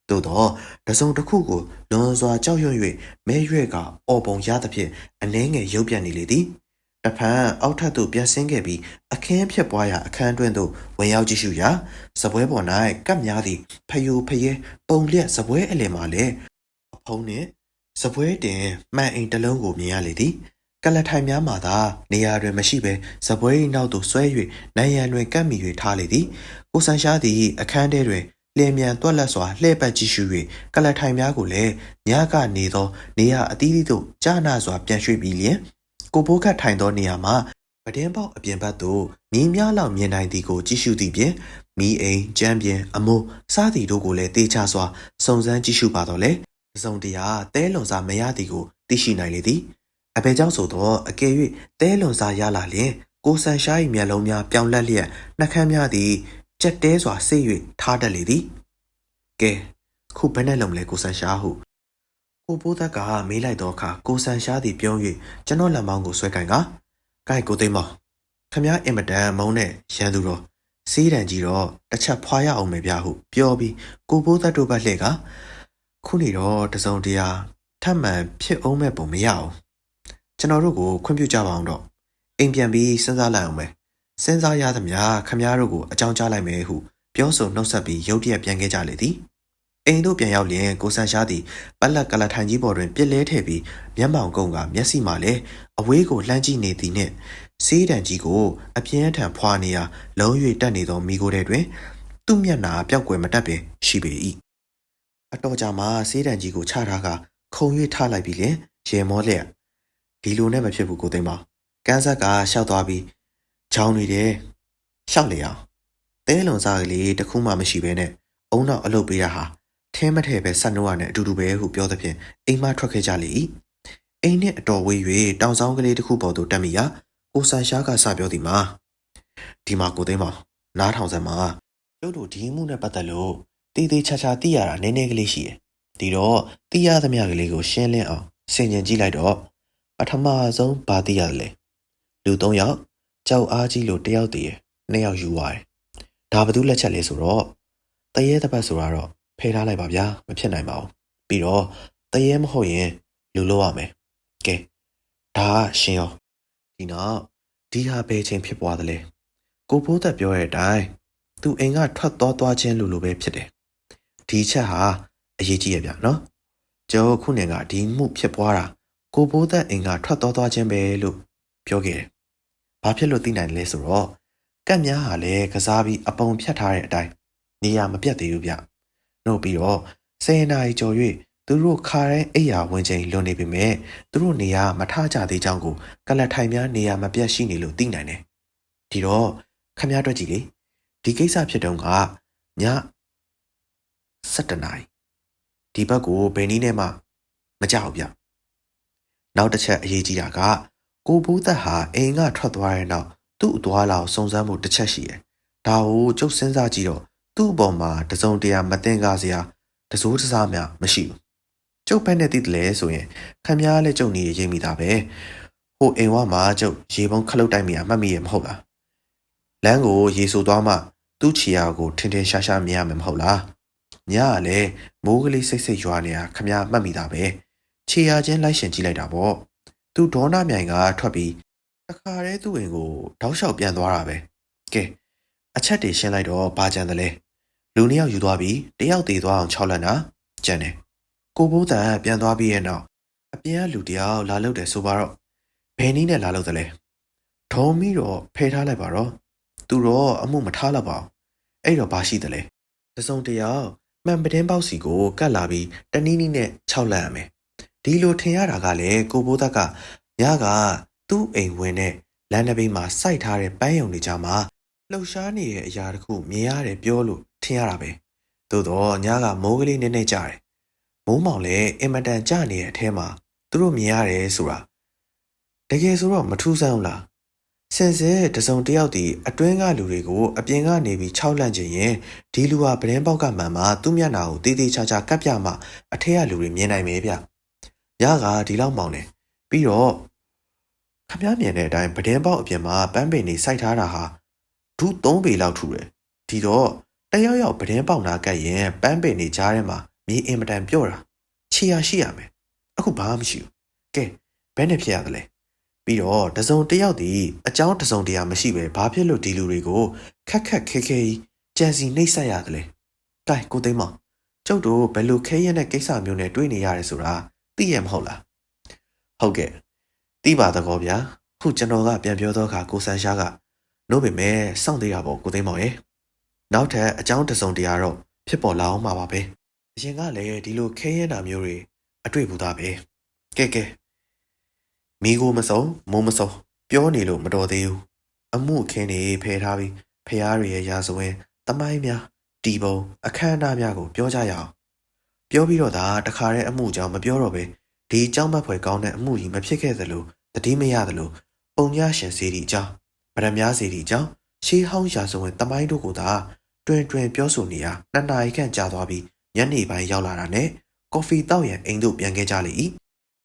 သို့သောတစုံတစ်ခုကိုလွန်စွာကြောက်ရွံ့၍မဲရွက်ကအော်ပုံရသဖြင့်အနှဲငယ်ရုပ်ပြတ်နေလေသည်တဖန်အောက်ထပ်သို့ပြန်ဆင်းခဲ့ပြီးအခင်းဖြစ်ပွားရာအခန်းတွင်သို့ဝင်ရောက်ကြည့်ရှုရာစပွဲပေါ်၌ကပ်များသည့်ဖယိုဖယဲပုံလျက်စပွဲအလယ်မှာလည်းအဖုံးနှင့်စပွဲတင်မှန်အိမ်တစ်လုံးကိုမြင်ရလေသည်ကလထိုင်များမှသာနေရာတွင်မရှိဘဲစပွဲ၏နောက်သို့ဆွဲ၍နိုင်ရန်တွင်ကပ်မိ၍ထားလေသည်ကိုဆန်ရှားသည်အခန်းထဲတွင်လျင်မြန်တွက်လက်စွာလှည့်ပတ်ကြည့်ရှု၍ကလထိုင်များကိုလည်းညကနေသောနေရာအသီးသီးသို့ကြာနာစွာပြန်ရွှေ့ပြီးလျင်ကိုပိုးခတ်ထိုင်သောနေရာမှာပတင်းပေါက်အပြင်ဘက်သို့မီးများလောက်မြင်နိုင်သည်ကိုကြည့်ရှုသည့်ဖြင့်မီးအိမ်ကျမ်းပြင်အမိုးစားသည်တို့ကိုလည်းတေချာစွာစုံစမ်းကြည့်ရှုပါတော့လေတစုံတရာတဲလွန်စားမရသည်ကိုသိရှိနိုင်လေသည်အဘယ်ကြောင့်ဆိုတော့အကယ်၍တဲလွန်စားရလာလျင်ကိုဆန်ရှား၏မျက်လုံးများပြောင်လက်လျက်နှက်ခမ်းများသည်ကြက်တဲစွာဆိတ်၍ထားတတ်လေသည်ကဲခုဘယ်နဲ့လုံးလဲကိုဆန်ရှားဟုကိုပိုးသက်ကမေးလိုက်တော့အခါကိုဆန်ရှားသည်ပြုံး၍ကျွန်တော်လက်မောင်းကိုဆွဲကန်ကကိုက်ကိုသိမ်းမောခမည်းအင်မတန်မုန်းနဲ့ရန်သူတော့စီးတံကြီးတော့တစ်ချက်ဖွာရအောင်မယ်ဗျာဟုပြောပြီးကိုပိုးသက်တို့ဘက်လှည့်ကခုနေတော့တစုံတရာထပ်မံဖြစ်အောင်မဲ့ပုံမရအောင်ကျွန်တော်တို့ကိုခွင့်ပြုကြပါအောင်တော့အိမ်ပြန်ပြီးစဉ်းစားလိုက်အောင်မယ်စဉ်းစားရသမျှခမည်းတော်ကိုအကြောင်းကြားလိုက်မယ်ဟုပြောဆိုနှုတ်ဆက်ပြီးရုတ်တရက်ပြန်ခဲ့ကြလေသည်အိမ်တို့ပြန်ရောက်လျင်ကိုဆန်ရှားသည်ပလက်ကလထိုင်ကြီးပေါ်တွင်ပြစ်လဲထည့်ပြီးမျက်မှောင်ကုန်းကမျက်စိမှလည်းအဝေးကိုလှမ်းကြည့်နေသည်နှင့်စေးတံကြီးကိုအပြင်းထန်ဖွာနေရာလုံး၍တက်နေသောမိโกတဲ့တွင်သူ့မျက်နှာပျောက်ကွယ်မတတ်ပင်ရှိပေ၏အတော်ကြာမှစေးတံကြီးကိုချထားကခုံ၍ထားလိုက်ပြီးလျင်ရေမောလျက်ဒီလိုနဲ့မဖြစ်ဘူးကိုသိမ်းပါကန်းဆက်ကရှောက်သွားပြီးချောင်းနေတယ်ရှောက်လေအောင်တဲလွန်စားကလေးတခုမှမရှိဘဲနဲ့အုံနောက်အလုပ်ပေးတာဟာထင်းမထဲပဲဆက်နှုတ်ရနဲ့အတူတူပဲဟုပြောသဖြင့်အိမ်မထွက်ခဲ့ကြလေ၏အိမ်နှင့်အတော်ဝေး၍တောင်ဆောင်ကလေးတစ်ခုပေါ်သို့တက်မိရာကိုဆန်ရှားကစပြောသည်မှာဒီမှာကိုသိမ်းပါနားထောင်စမ်းမှာကျုပ်တို့ဒီမှုနဲ့ပတ်သက်လို့တေးသေးချာချာသိရတာနည်းနည်းကလေးရှိတယ်ဒီတော့သိရသမျှကလေးကိုရှင်းလင်းအောင်ဆင်ခြင်ကြည့်လိုက်တော့ပထမဆုံးဘာသိရတယ်လဲလူ3ယောက်ကြောက်အားကြီးလို့တယောက်တည်း2ယောက်ယူသွားတယ်ဒါဘယ်သူလက်ချက်လဲဆိုတော့တရေတပတ်ဆိုတာတော့ဖယ်ထားလိုက်ပါဗျာမဖြစ်နိုင်ပါဘူးပြီးတော့တရေမဟုတ်ရင်လူလို့ရမယ်ကဲဒါရှင်းရောဒီနောက်ဒီဟာဘယ်ချိန်ဖြစ်ပွားသလဲကိုဖိုးသက်ပြောတဲ့အတိုင်းသူအိမ်ကထွက်သွားခြင်းလိုပဲဖြစ်တယ်ဒီချက်ဟာအရေးကြီးရဗျနော်ကျော်ခုနေကဒီမှုဖြစ်ပွားတာကိုဖိုးသက်အိမ်ကထွက်သွားခြင်းပဲလို့ပြောခဲ့တယ်ဘာဖြစ်လို့သိနိုင်လဲဆိုတော့ကတ်များဟာလည်းကစားပြီးအပုံဖြတ်ထားတဲ့အတိုင်းနေရာမပြတ်သေးဘူးဗျနှုတ်ပြီးတော့10နာရီကျော်၍သူတို့ခါတိုင်းအိယာဝင်ချိန်လွန်နေပေမဲ့သူတို့နေရာမထကြသေးကြောင်းကိုကလတ်ထိုင်များနေရာမပြတ်ရှိနေလို့သိနိုင်တယ်ဒီတော့ခမည်းတွက်ကြည့်လေဒီကိစ္စဖြစ်တုန်းကည7နာရီဒီဘက်ကိုဘယ်နည်းနဲ့မှမကြောက်ဗျနောက်တစ်ချက်အရေးကြီးတာကကိုဘိုးသက်ဟာအိမ်ကထွက်သွားတဲ့နောက်သူ့အသွားလောက်စုံစမ်းမှုတစ်ချက်ရှိတယ်ဒါကိုကျုပ်စဉ်းစားကြည့်တော့သူ့အပေါ်မှာတစုံတရာမတင်ကားစရာတစိုးတစားများမရှိဘူးကျုပ်ဘက်နဲ့တည်တယ်လဲဆိုရင်ခမည်းလည်းကျုပ်နေရိပ်မိတာပဲဟိုအိမ်ဝမှာကျုပ်ရေပုံးခလုတ်တိုက်မိရမှတ်မိရမဟုတ်လားလမ်းကိုရေဆိုသွားမှသူ့ချီယာကိုထင်ထင်ရှားရှားမြင်ရမှာမဟုတ်လားညကလည်းမိုးကလေးစိတ်စိတ်ရွာနေတာခမည်းမှတ်မိတာပဲချီယာချင်းလိုက်ရှင်ကြည့်လိုက်တာပေါ့သူဒေါနာမြိုင်ကထွက်ပြီးတခါတည်းသူ့အိမ်ကိုတောက်လျှောက်ပြန်သွားတာပဲကဲအချက်တွေရှင်းလိုက်တော့ဘာကြံတယ်လဲလူ2ယောက်ယူသွားပြီးတယောက်တည်သွားအောင်6လတာကြံတယ်ကိုဘိုးတန်ပြန်သွားပြီးရဲ့နောက်အပြင်ကလူတယောက်လာလို့တယ်ဆိုပါတော့ဘယ်နည်းနဲ့လာလို့တယ်လဲထုံးပြီးတော့ဖယ်ထားလိုက်ပါတော့သူတော့အမှုမထားတော့ပါဘူးအဲ့တော့ဘာရှိတယ်လဲတစုံတယောက်မှန်ပတင်းပေါက်စီကိုကတ်လာပြီးတနည်းနည်းနဲ့6လရမယ်ဒီလိုထင်ရတာကလည်းကိုဘိုးသက်ကညကသူ့အိမ်ဝင်တဲ့လမ်းတစ်ဘေးမှာစိုက်ထားတဲ့ပန်းယုံတွေကြားမှာလှုပ်ရှားနေတဲ့အရာတစ်ခုမြင်ရတယ်ပြောလို့ထင်ရတာပဲသို့တော့ညကမိုးကလေးနည်းနည်းကြတယ်မိုးမောင်လည်းအင်မတန်ကြနေတဲ့အထဲမှာသူတို့မြင်ရတယ်ဆိုတာတကယ်ဆိုတော့မထူးဆန်းဘူးလားစင်စစ်တစုံတယောက်တည်းအတွင်းကလူတွေကိုအပြင်ကနေပြီး6လန့်ချင်ရင်ဒီလူဟာပဒင်းပေါက်ကမှန်မှသူ့မျက်နှာကိုတေးသေးချာချာကပ်ပြမှအထက်ကလူတွေမြင်နိုင်မယ်ဗျညကဒီလောက်မောင်တယ်ပြီးတော့ ခမည်းမြင်တဲ့အတိုင်းပဒင်းပေါက်အပြင်မှာပန်းပင်တွေစိုက်ထားတာဟာဒု3ပေလောက်ထူတယ်ဒီတော့တယောက်ယောက်ပဒင်းပေါက်နာကတ်ရင်ပန်းပင်တွေကြားထဲမှာမြေအင်မတန်ပြော့တာခြေရရှိရမယ်အခုဘာမှမရှိဘူးကဲဘယ်နဲ့ဖြစ်ရတယ်လဲပြီးတော့တစုံတစ်ယောက်ဒီအကြောင်းတစုံတရာမရှိပဲဘာဖြစ်လို့ဒီလူတွေကိုခက်ခက်ခဲခဲကြံစီနှိပ်စက်ရတယ်လဲကဲကိုသိမ်းမောင်ကျုပ်တို့ဘယ်လိုခဲရက်တဲ့ကိစ္စမျိုးနဲ့တွေ့နေရတယ်ဆိုတာသိရမဟုတ်လားဟုတ်ကဲ့သိပါတော့ဗျာခုကျွန်တော်ကပြန်ပြောတော့ခါကိုဆန်းရှားကနို့ပေမဲ့စောင့်သေးတာပေါ့ကိုသိမ်းမောင်ရဲ့နောက်ထပ်အကြောင်းတစုံတရာတော့ဖြစ်ပေါ်လာအောင်မှာပါပဲအရင်ကလည်းဒီလိုခဲရက်တာမျိုးတွေအတွေ့ဘူးသားပဲကဲမိကိုမစုံမိုးမစုံပြောနေလို့မတော်သေးဘူးအမှုအခင်းတွေဖယ်ထားပြီးဖះရရဲ့ရာဇဝင်တမိုင်းများတီပုံအခမ်းအနားများကိုပြောကြရအောင်ပြောပြီးတော့ဒါတခါတည်းအမှုကြောင့်မပြောတော့ပဲဒီအကြောင်းမဖွယ်ကောင်းတဲ့အမှုကြီးမဖြစ်ခဲ့သလိုတတိမရသလိုပုံညရှင်စီဒီအကြောင်းဗရမများစီဒီအကြောင်းရှေးဟောင်းရာဇဝင်တမိုင်းတို့ကိုသာတွင်ပြောဆိုနေရ2 နာရီခန့်ကြာသွားပြီးညနေပိုင်းရောက်လာတာနဲ့ကော်ဖီတောက်ရန်အိမ်သို့ပြန်ခဲ့ကြလေ၏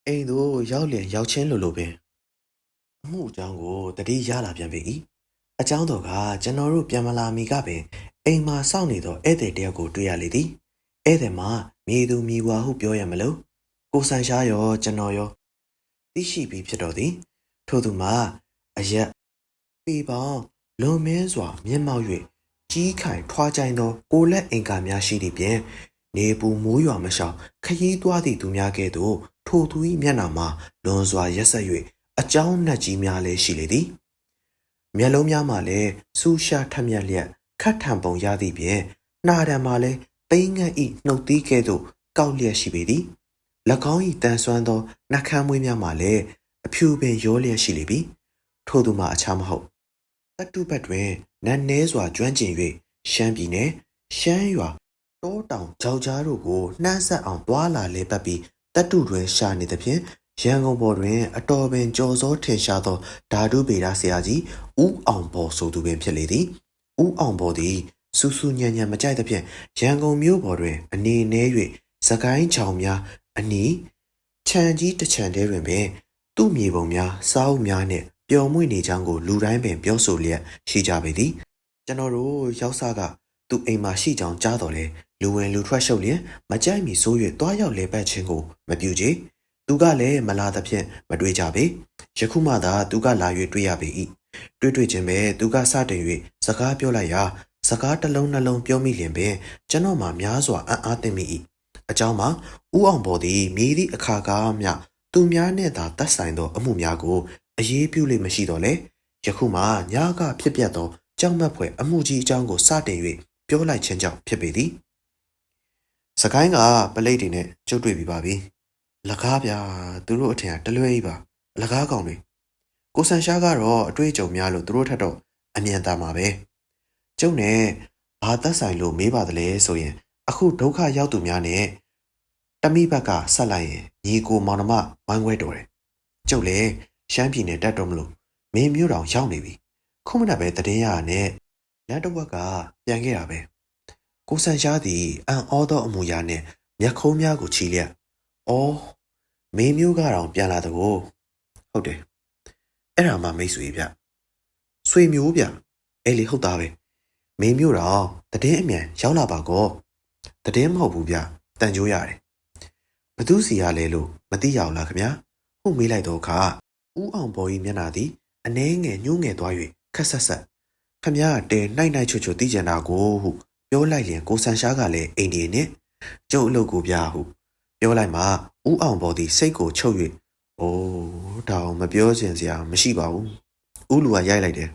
အိမ်သို့ရောက်လျင်ရောက်ချင်းလိုပင်အမှုအကြောင်းကိုတတိရလာပြန်ပြီအကြောင်းတော်ကကျွန်တော်တို့ပြန်မလာမီကပင်အိမ်မှာစောင့်နေသောဧည့်သည်တယောက်ကိုတွေ့ရလေသည်ဧည့်သည်မှာမြေသူမြေဝါဟုပြောရမလို့ကိုဆန်ရှားရောကျွန်တော်ရောသိရှိပြီးဖြစ်တော်သည်ထို့သူမှာအရက်ပေပေါင်းလွန်မင်းစွာမျက်မှောက်၍ကြီးခိုင်ထွားကြိုင်သောကိုလက်အင်္ကာများရှိသည့်ပြင်နေပူမိုးရွာမရှောင်ခရီးသွားသည့်သူများကဲ့သို့ထိုသူ၏မျက်နှာမှာလွန်စွာရက်ဆက်၍အကြောင်းနှက်ကြီးများလည်းရှိလေသည်မျက်လုံးများမှာလည်းစူးရှားထက်မြက်လျက်ခတ်ထန်ပုံရသည့်ပြင်နှာတံမှာလည်းသိငတ်၏နှုတ်သီးကဲ့သို့ကောက်လျက်ရှိပေသည်၎င်း၏တန်ဆွမ်းသောနှကမ်းမွေးများမှာလည်းအဖြူပင်ရောလျက်ရှိလေပြီထို့သူမှာအခြားမဟုတ်တတုဘက်တွင်နန်းနဲစွာကျွမ်းကျင်၍ရှမ်းပြည်နယ်ရှမ်းရွာတောတောင်ကြောက်ကြားတို့ကိုနှမ်းဆက်အောင်တွာလာလေပတ်ပြီးတတုတွင်ရှာနေသဖြင့်ရန်ကုန်ပေါ်တွင်အတော်ပင်ကြော်စောထင်ရှားသောဓာတုဗေဒဆရာကြီးဦးအောင်ဘော်ဆိုသူပင်ဖြစ်လေသည်ဦးအောင်ဘော်သည်စူးစူးညံ့ညံ့မကြိုက်သဖြင့်ရန်ကုန်မြို့ပေါ်တွင်အနေနည်း၍စကိုင်းချောင်များအနီးခြံကြီးတစ်ခြံထဲတွင်ပင်သူ့မြေပုံများစားအုပ်များနှင့်ပျော်မွေ့နေကြောင်းကိုလူတိုင်းပင်ပြောဆိုလျက်ရှိကြပေသည်ကျွန်တော်တို့ရောက်စားကသူ့အိမ်မှာရှိကြောင်းကြားတော်လဲလူဝင်လူထွက်ရှုပ်လျင်မကြိုက်မီဆိုး၍တွားရောက်လေပတ်ခြင်းကိုမပြုကြသူကလည်းမလာသဖြင့်မတွေ့ကြပေယခုမှသာသူကလာ၍တွေ့ရပေ၏တွေ့ချင်းပဲသူကစတင်၍စကားပြောလိုက်ရာစကားတစ်လုံးနှလုံးပြောမိလျင်ပင်ကျွန်တော်မှများစွာအံ့အားသင့်မိ၏အကြောင်းမှာဦးအောင်ဘော်သည်မြည်သည့်အခါကားမျှသူများနှင့်သာတတ်ဆိုင်သောအမှုများကိုအရေးပြုလိမ့်မရှိတော့လေယခုမှညာကဖြစ်ပျက်သောကြောက်မက်ဖွယ်အမှုကြီးအကြောင်းကိုစတင်၍ပြောလိုက်ခြင်းကြောင့်ဖြစ်ပေသည်စကိုင်းကပလိတ်တွေနဲ့ကြုတ်တွေ့ပြီးပါပြီလကားဗျာသူတို့အထင်ကတလွဲကြီးပါလကားကောင်တွေကိုဆန်ရှားကတော့အတွေ့အကြုံများလို့သူတို့ထက်တော့အမြင်သာမှာပဲကျုံနဲ့ဘာသက်ဆိုင်လို့မေးပါသလဲဆိုရင်အခုဒုက္ခရောက်သူများနဲ့တမိဘက်ကဆက်လိုက်ရင်ညီကိုမောင်နှမဝိုင်းဝဲတော်တယ်ကျုပ်လည်းရှမ်းပြည်နယ်တက်တော့မလို့မင်းမျိုးတောင်ရောက်နေပြီခုမနက်ပဲတည်င်းရနဲ့လမ်းတစ်ဝက်ကပြန်ခဲ့တာပဲကိုဆန်ရှားသည်အံ့ဩသောအမူအရာနဲ့မျက်ခုံးများကိုချီလျက်အော်မင်းမျိုးကတော့ပြန်လာတော့ဟုတ်တယ်အဲ့ဒါမှမိတ်ဆွေဗျဆွေမျိုးဗျအဲ့လေဟုတ်သားပဲမင်းမျိုးတော့တည်င်းအမြန်ရောက်လာပါကောတည်င်းမဟုတ်ဘူးဗျတန်ကြိုးရတယ်ဘသူစီရလဲလို့မသိရအောင်လားခင်ဗျာဟုတ်မေးလိုက်တော့ခါဦးအောင်ဘော်ကြီးမျက်နှာသည်အနှဲငယ်ညှိုးငယ်သွား၍ခက်ဆက်ခင်ဗျာတဲနိုင်ချွတ်သိကြတာကိုဟုပြောလိုက်ရင်ကိုဆန်ရှားကလည်းအိမ်ဒီနဲ့ကျုပ်အလုပ်ကိုပြဟုပြောလိုက်မှဦးအောင်ဘော်သည်စိတ်ကိုချုပ်၍အိုးဒါအောင်မပြောစင်စရာမရှိပါဘူးဦးလူကရိုက်လိုက်တယ်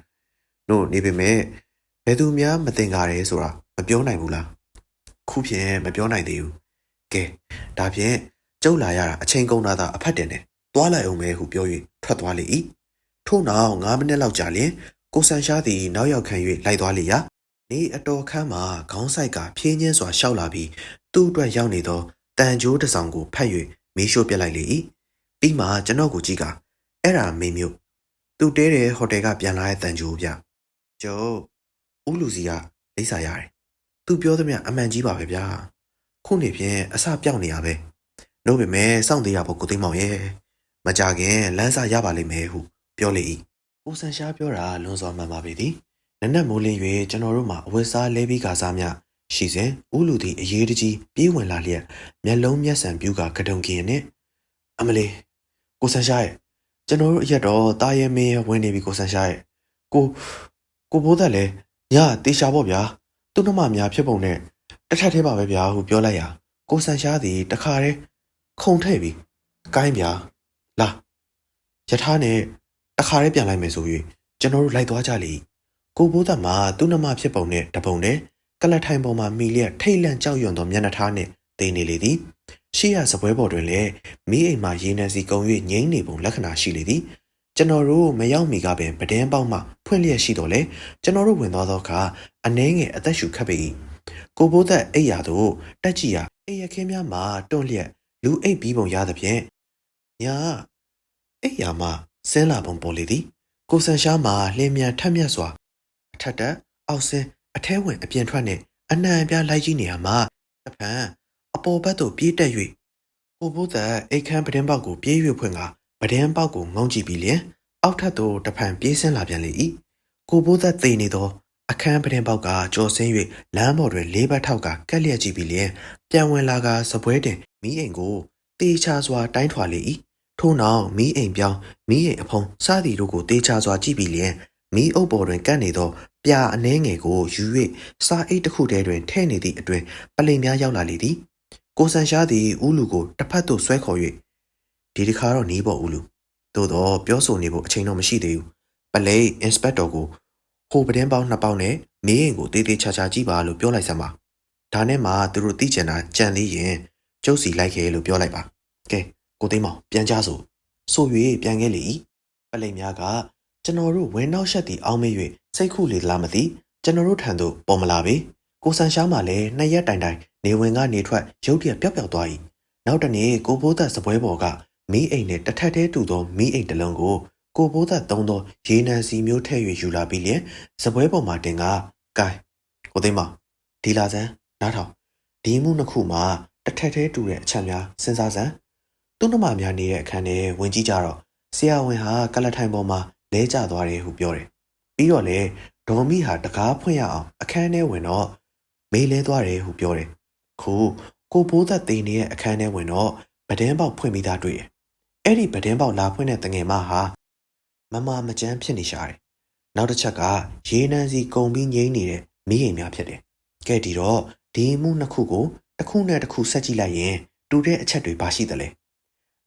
တို့နေပေမဲ့ဘယ်သူများမတင်ကားရဲဆိုတာမပြောနိုင်ဘူးလားခုဖြင့်မပြောနိုင်သေးဘူးကဲဒါဖြင့်ကျုပ်လာရတာအချိန်ကုန်တာသာအဖတ်တင်တယ်သွားလိုက်အောင်မဲဟုပြော၍ထွက်သွားလေ၏ထို့နောက်9မိနစ်လောက်ကြာလျင်ကိုဆန်ရှားသည်နောက်ရောက်ခံ၍လိုက်သွားလေရာနေအတော်ခမ်းမှာခေါင်းဆိုင်ကဖြင်းချင်းစွာရှောက်လာပြီးသူ့အတွက်ရောက်နေသောတန်ကြိုးတစ်ဆောင်ကိုဖတ်၍မီးရှို့ပြလိုက်လေ၏ပြီးမှကျွန်တော်ကိုကြည့်ကအဲ့ဒါမင်းမျိုးသူတဲတဲ့ဟိုတယ်ကပြန်လာတဲ့တန်ကြိုးဗျကျုပ်ဦးလူစီကလိမ့်စာရတယ်သူပြောသမျှအမှန်ကြီးပါပဲဗျာခုနေဖြင့်အစပြောင်းနေရပဲနို့ပေမဲ့စောင့်သေးရဖို့ကိုသိမ်းမောင်ရဲ့မကြခင်လမ်းစာရပါလိမ့်မယ်ဟု ပြောလေ၏ကိုဆန်ရှားပြောတာလွန်စွာမှန်ပါပေသည်နက်နက်မိုးလင်း၍ကျွန်တော်တို့မှအဝတ်စားလဲပြီးကစားများရှိစဉ်ဦးလူသည်အရေးတကြီးပြေးဝင်လာလျက်မျက်လုံးမျက်စံပြူကကတုံကင်းနဲ့အမလေးကိုဆန်ရှားရဲ့ကျွန်တော်တို့အရက်တော့တာရဲမင်းဝင်နေပြီကိုဆန်ရှားရဲ့ကိုဘိုးသက်လည်းညတေချာပေါ့ဗျာသူ့နှမများဖြစ်ပုံနဲ့တထက်သေးပါပဲဗျာဟုပြောလိုက်ရာကိုဆန်ရှားသည်တခါတည်းခုန်ထည့်ပြီးကိုင်းဗျာလာယထာနဲ့တခါတည်းပြန်လိုက်မယ်ဆို၍ကျွန်တော်တို့လိုက်သွားကြလေကိုဘိုးသက်မှာသူ့နှမဖြစ်ပုံနဲ့တပုံနဲ့ကလတ်ထိုင်ပေါ်မှာမိလျက်ထိတ်လန့်ကြောက်ရွံ့သောမျက်နှာထားနှင့်တိမ်နေလေသည်ရှေ့ရစပွဲပေါ်တွင်လည်းမိအိမ်မှာရေနံစီကုံ၍ငိမ့်နေပုံလက္ခဏာရှိလေသည်ကျွန်တော်တို့မရောက်မီကပင်ပဒင်းပေါက်မှဖွင့်လျက်ရှိတော်လေကျွန်တော်တို့ဝင်သွားသောအခါအနှဲငယ်အသက်ရှူခတ်ပေ၏ကိုဘိုးသက်အိပ်ရာသို့တက်ကြည့်ရာအိပ်ရခင်းများမှာတွန့်လျက်လူအိပ်ပြီးပုံရသဖြင့်ညာအိပ်ရာမှဆင်းလာပုံပေါ်လေသည်ကိုဆန်ရှားမှာလင်းမြန်ထက်မြက်စွာအထက်တက်အောက်ဆင်းအထဲဝင်အပြင်ထွက်နှင့်အနှံအပြားလိုက်ကြည့်နေရမှာတဖန်အပေါ်ဘက်သို့ပြေးတက်၍ကိုဘိုးသက်အိတ်ခမ်းပဒင်းပေါက်ကိုပြေး၍ဖွင့်ကပဒင်းပေါက်ကိုငုံကြည့်ပြီးလျင်အောက်ထပ်သို့တဖန်ပြေးဆင်းလာပြန်လေ၏ကိုဘိုးသက်သိနေသောအခန်းပဒင်းပေါက်ကကြော်ဆင်း၍လမ်းပေါ်တွင်လေးဘက်ထောက်ကကက်လျက်ကြည့်ပြီးလျင်ပြန်ဝင်လာကစပွဲတင်မီးအိမ်ကိုတေချာစွာတိုင်းထွာလေ၏ထို့နောက်မီးအိမ်ပြောင်းမီးအိမ်အဖုံစသည်တို့ကိုတေချာစွာကြည့်ပြီးလျင်မီးအုပ်ပေါ်တွင်ကပ်နေသောပြာအနှဲငယ်ကိုယူ၍စားအိတ်တစ်ခုတည်းတွင်ထည့်နေသည့်အတွင်ပလိမ်များရောက်လာလေသည်ကိုဆန်ရှားသည်ဦးလူကိုတစ်ဖက်သို့ဆွဲခေါ်၍ဒီတစ်ခါတော့နီးပေါ်ဦးလူသို့တော့ပြောဆိုနေဖို့အချိန်တော့မရှိသေးဘူးပလိမ်အင်စပက်တော်ကိုဟိုပဒင်းပေါင်း2ပေါင်းနဲ့မီးအိမ်ကိုတေးသေးချာချာကြည့်ပါလို့ပြောလိုက်စမ်းပါဒါနဲ့မှသူတို့သိကျင်တာကြံသေးရင်ကျုပ်စီလိုက်ခဲ့လို့ပြောလိုက်ပါကဲကိုသိမ်းမောင်ပြန်ကြဆို၍ပြန်ခဲ့လေ၏ပလိမ်များကကျွန်တော်တို့ဝင်းနောက်ရှက်တီအောင်းမေး၍စိတ်ခုလေလားမသိကျွန်တော်တို့ထံသို့ပေါ်မလာပေကိုဆန်ရှားမှလည်း2ရက်တိုင်နေဝင်ကနေထွက်ရုတ်တရက်ပျောက်သွား၏နောက်တနေ့ကိုဘိုးသက်စပွဲပေါ်ကမီးအိမ်နှင့်တစ်ထပ်တည်းတူသောမီးအိမ်တစ်လုံးကိုကိုဘိုးသက်သုံးသောရေနံစီမျိုးထည့်၍ယူလာပြီးလျင်စပွဲပေါ်မှာတင်ကကိုင်းကိုသိမ်းမောင်ဒီလာစမ်းနားထောင်ဒီမှုနှစ်ခုမှာတစ်ထပ်တည်းတူတဲ့အချက်များစဉ်းစားစမ်းသူ့နှမများနေတဲ့အခန်းထဲဝင်ကြည့်ကြတော့ဆရာဝန်ဟာကလတ်ထိုင်ပေါ်မှာလဲကျသွားတယ်ဟုပြောတယ်ပြီးတော့လေဒေါ်မီဟာတကားဖွင့်ရအောင်အခန်းထဲဝင်တော့မေးလဲသွားတယ်ဟုပြောတယ်ခုကိုဘိုးသက်တင်နေတဲ့အခန်းထဲဝင်တော့ပဒင်းပေါက်ဖွင့်ပြီးသားတွေ့တယ်အဲ့ဒီပဒင်းပေါက်လာဖွင့်တဲ့တငယ်မဟာမမကြမ်းဖြစ်နေရှာတယ်နောက်တစ်ချက်ကရေနံစီကုံပြီးငိမ့်နေတဲ့မိအိမ်များဖြစ်တယ်ကဲဒီတော့ဒီမှုနှစ်ခုကိုတစ်ခုနဲ့တစ်ခုဆက်ကြည့်လိုက်ရင်တူတဲ့အချက်တွေပါရှိတယ်လေ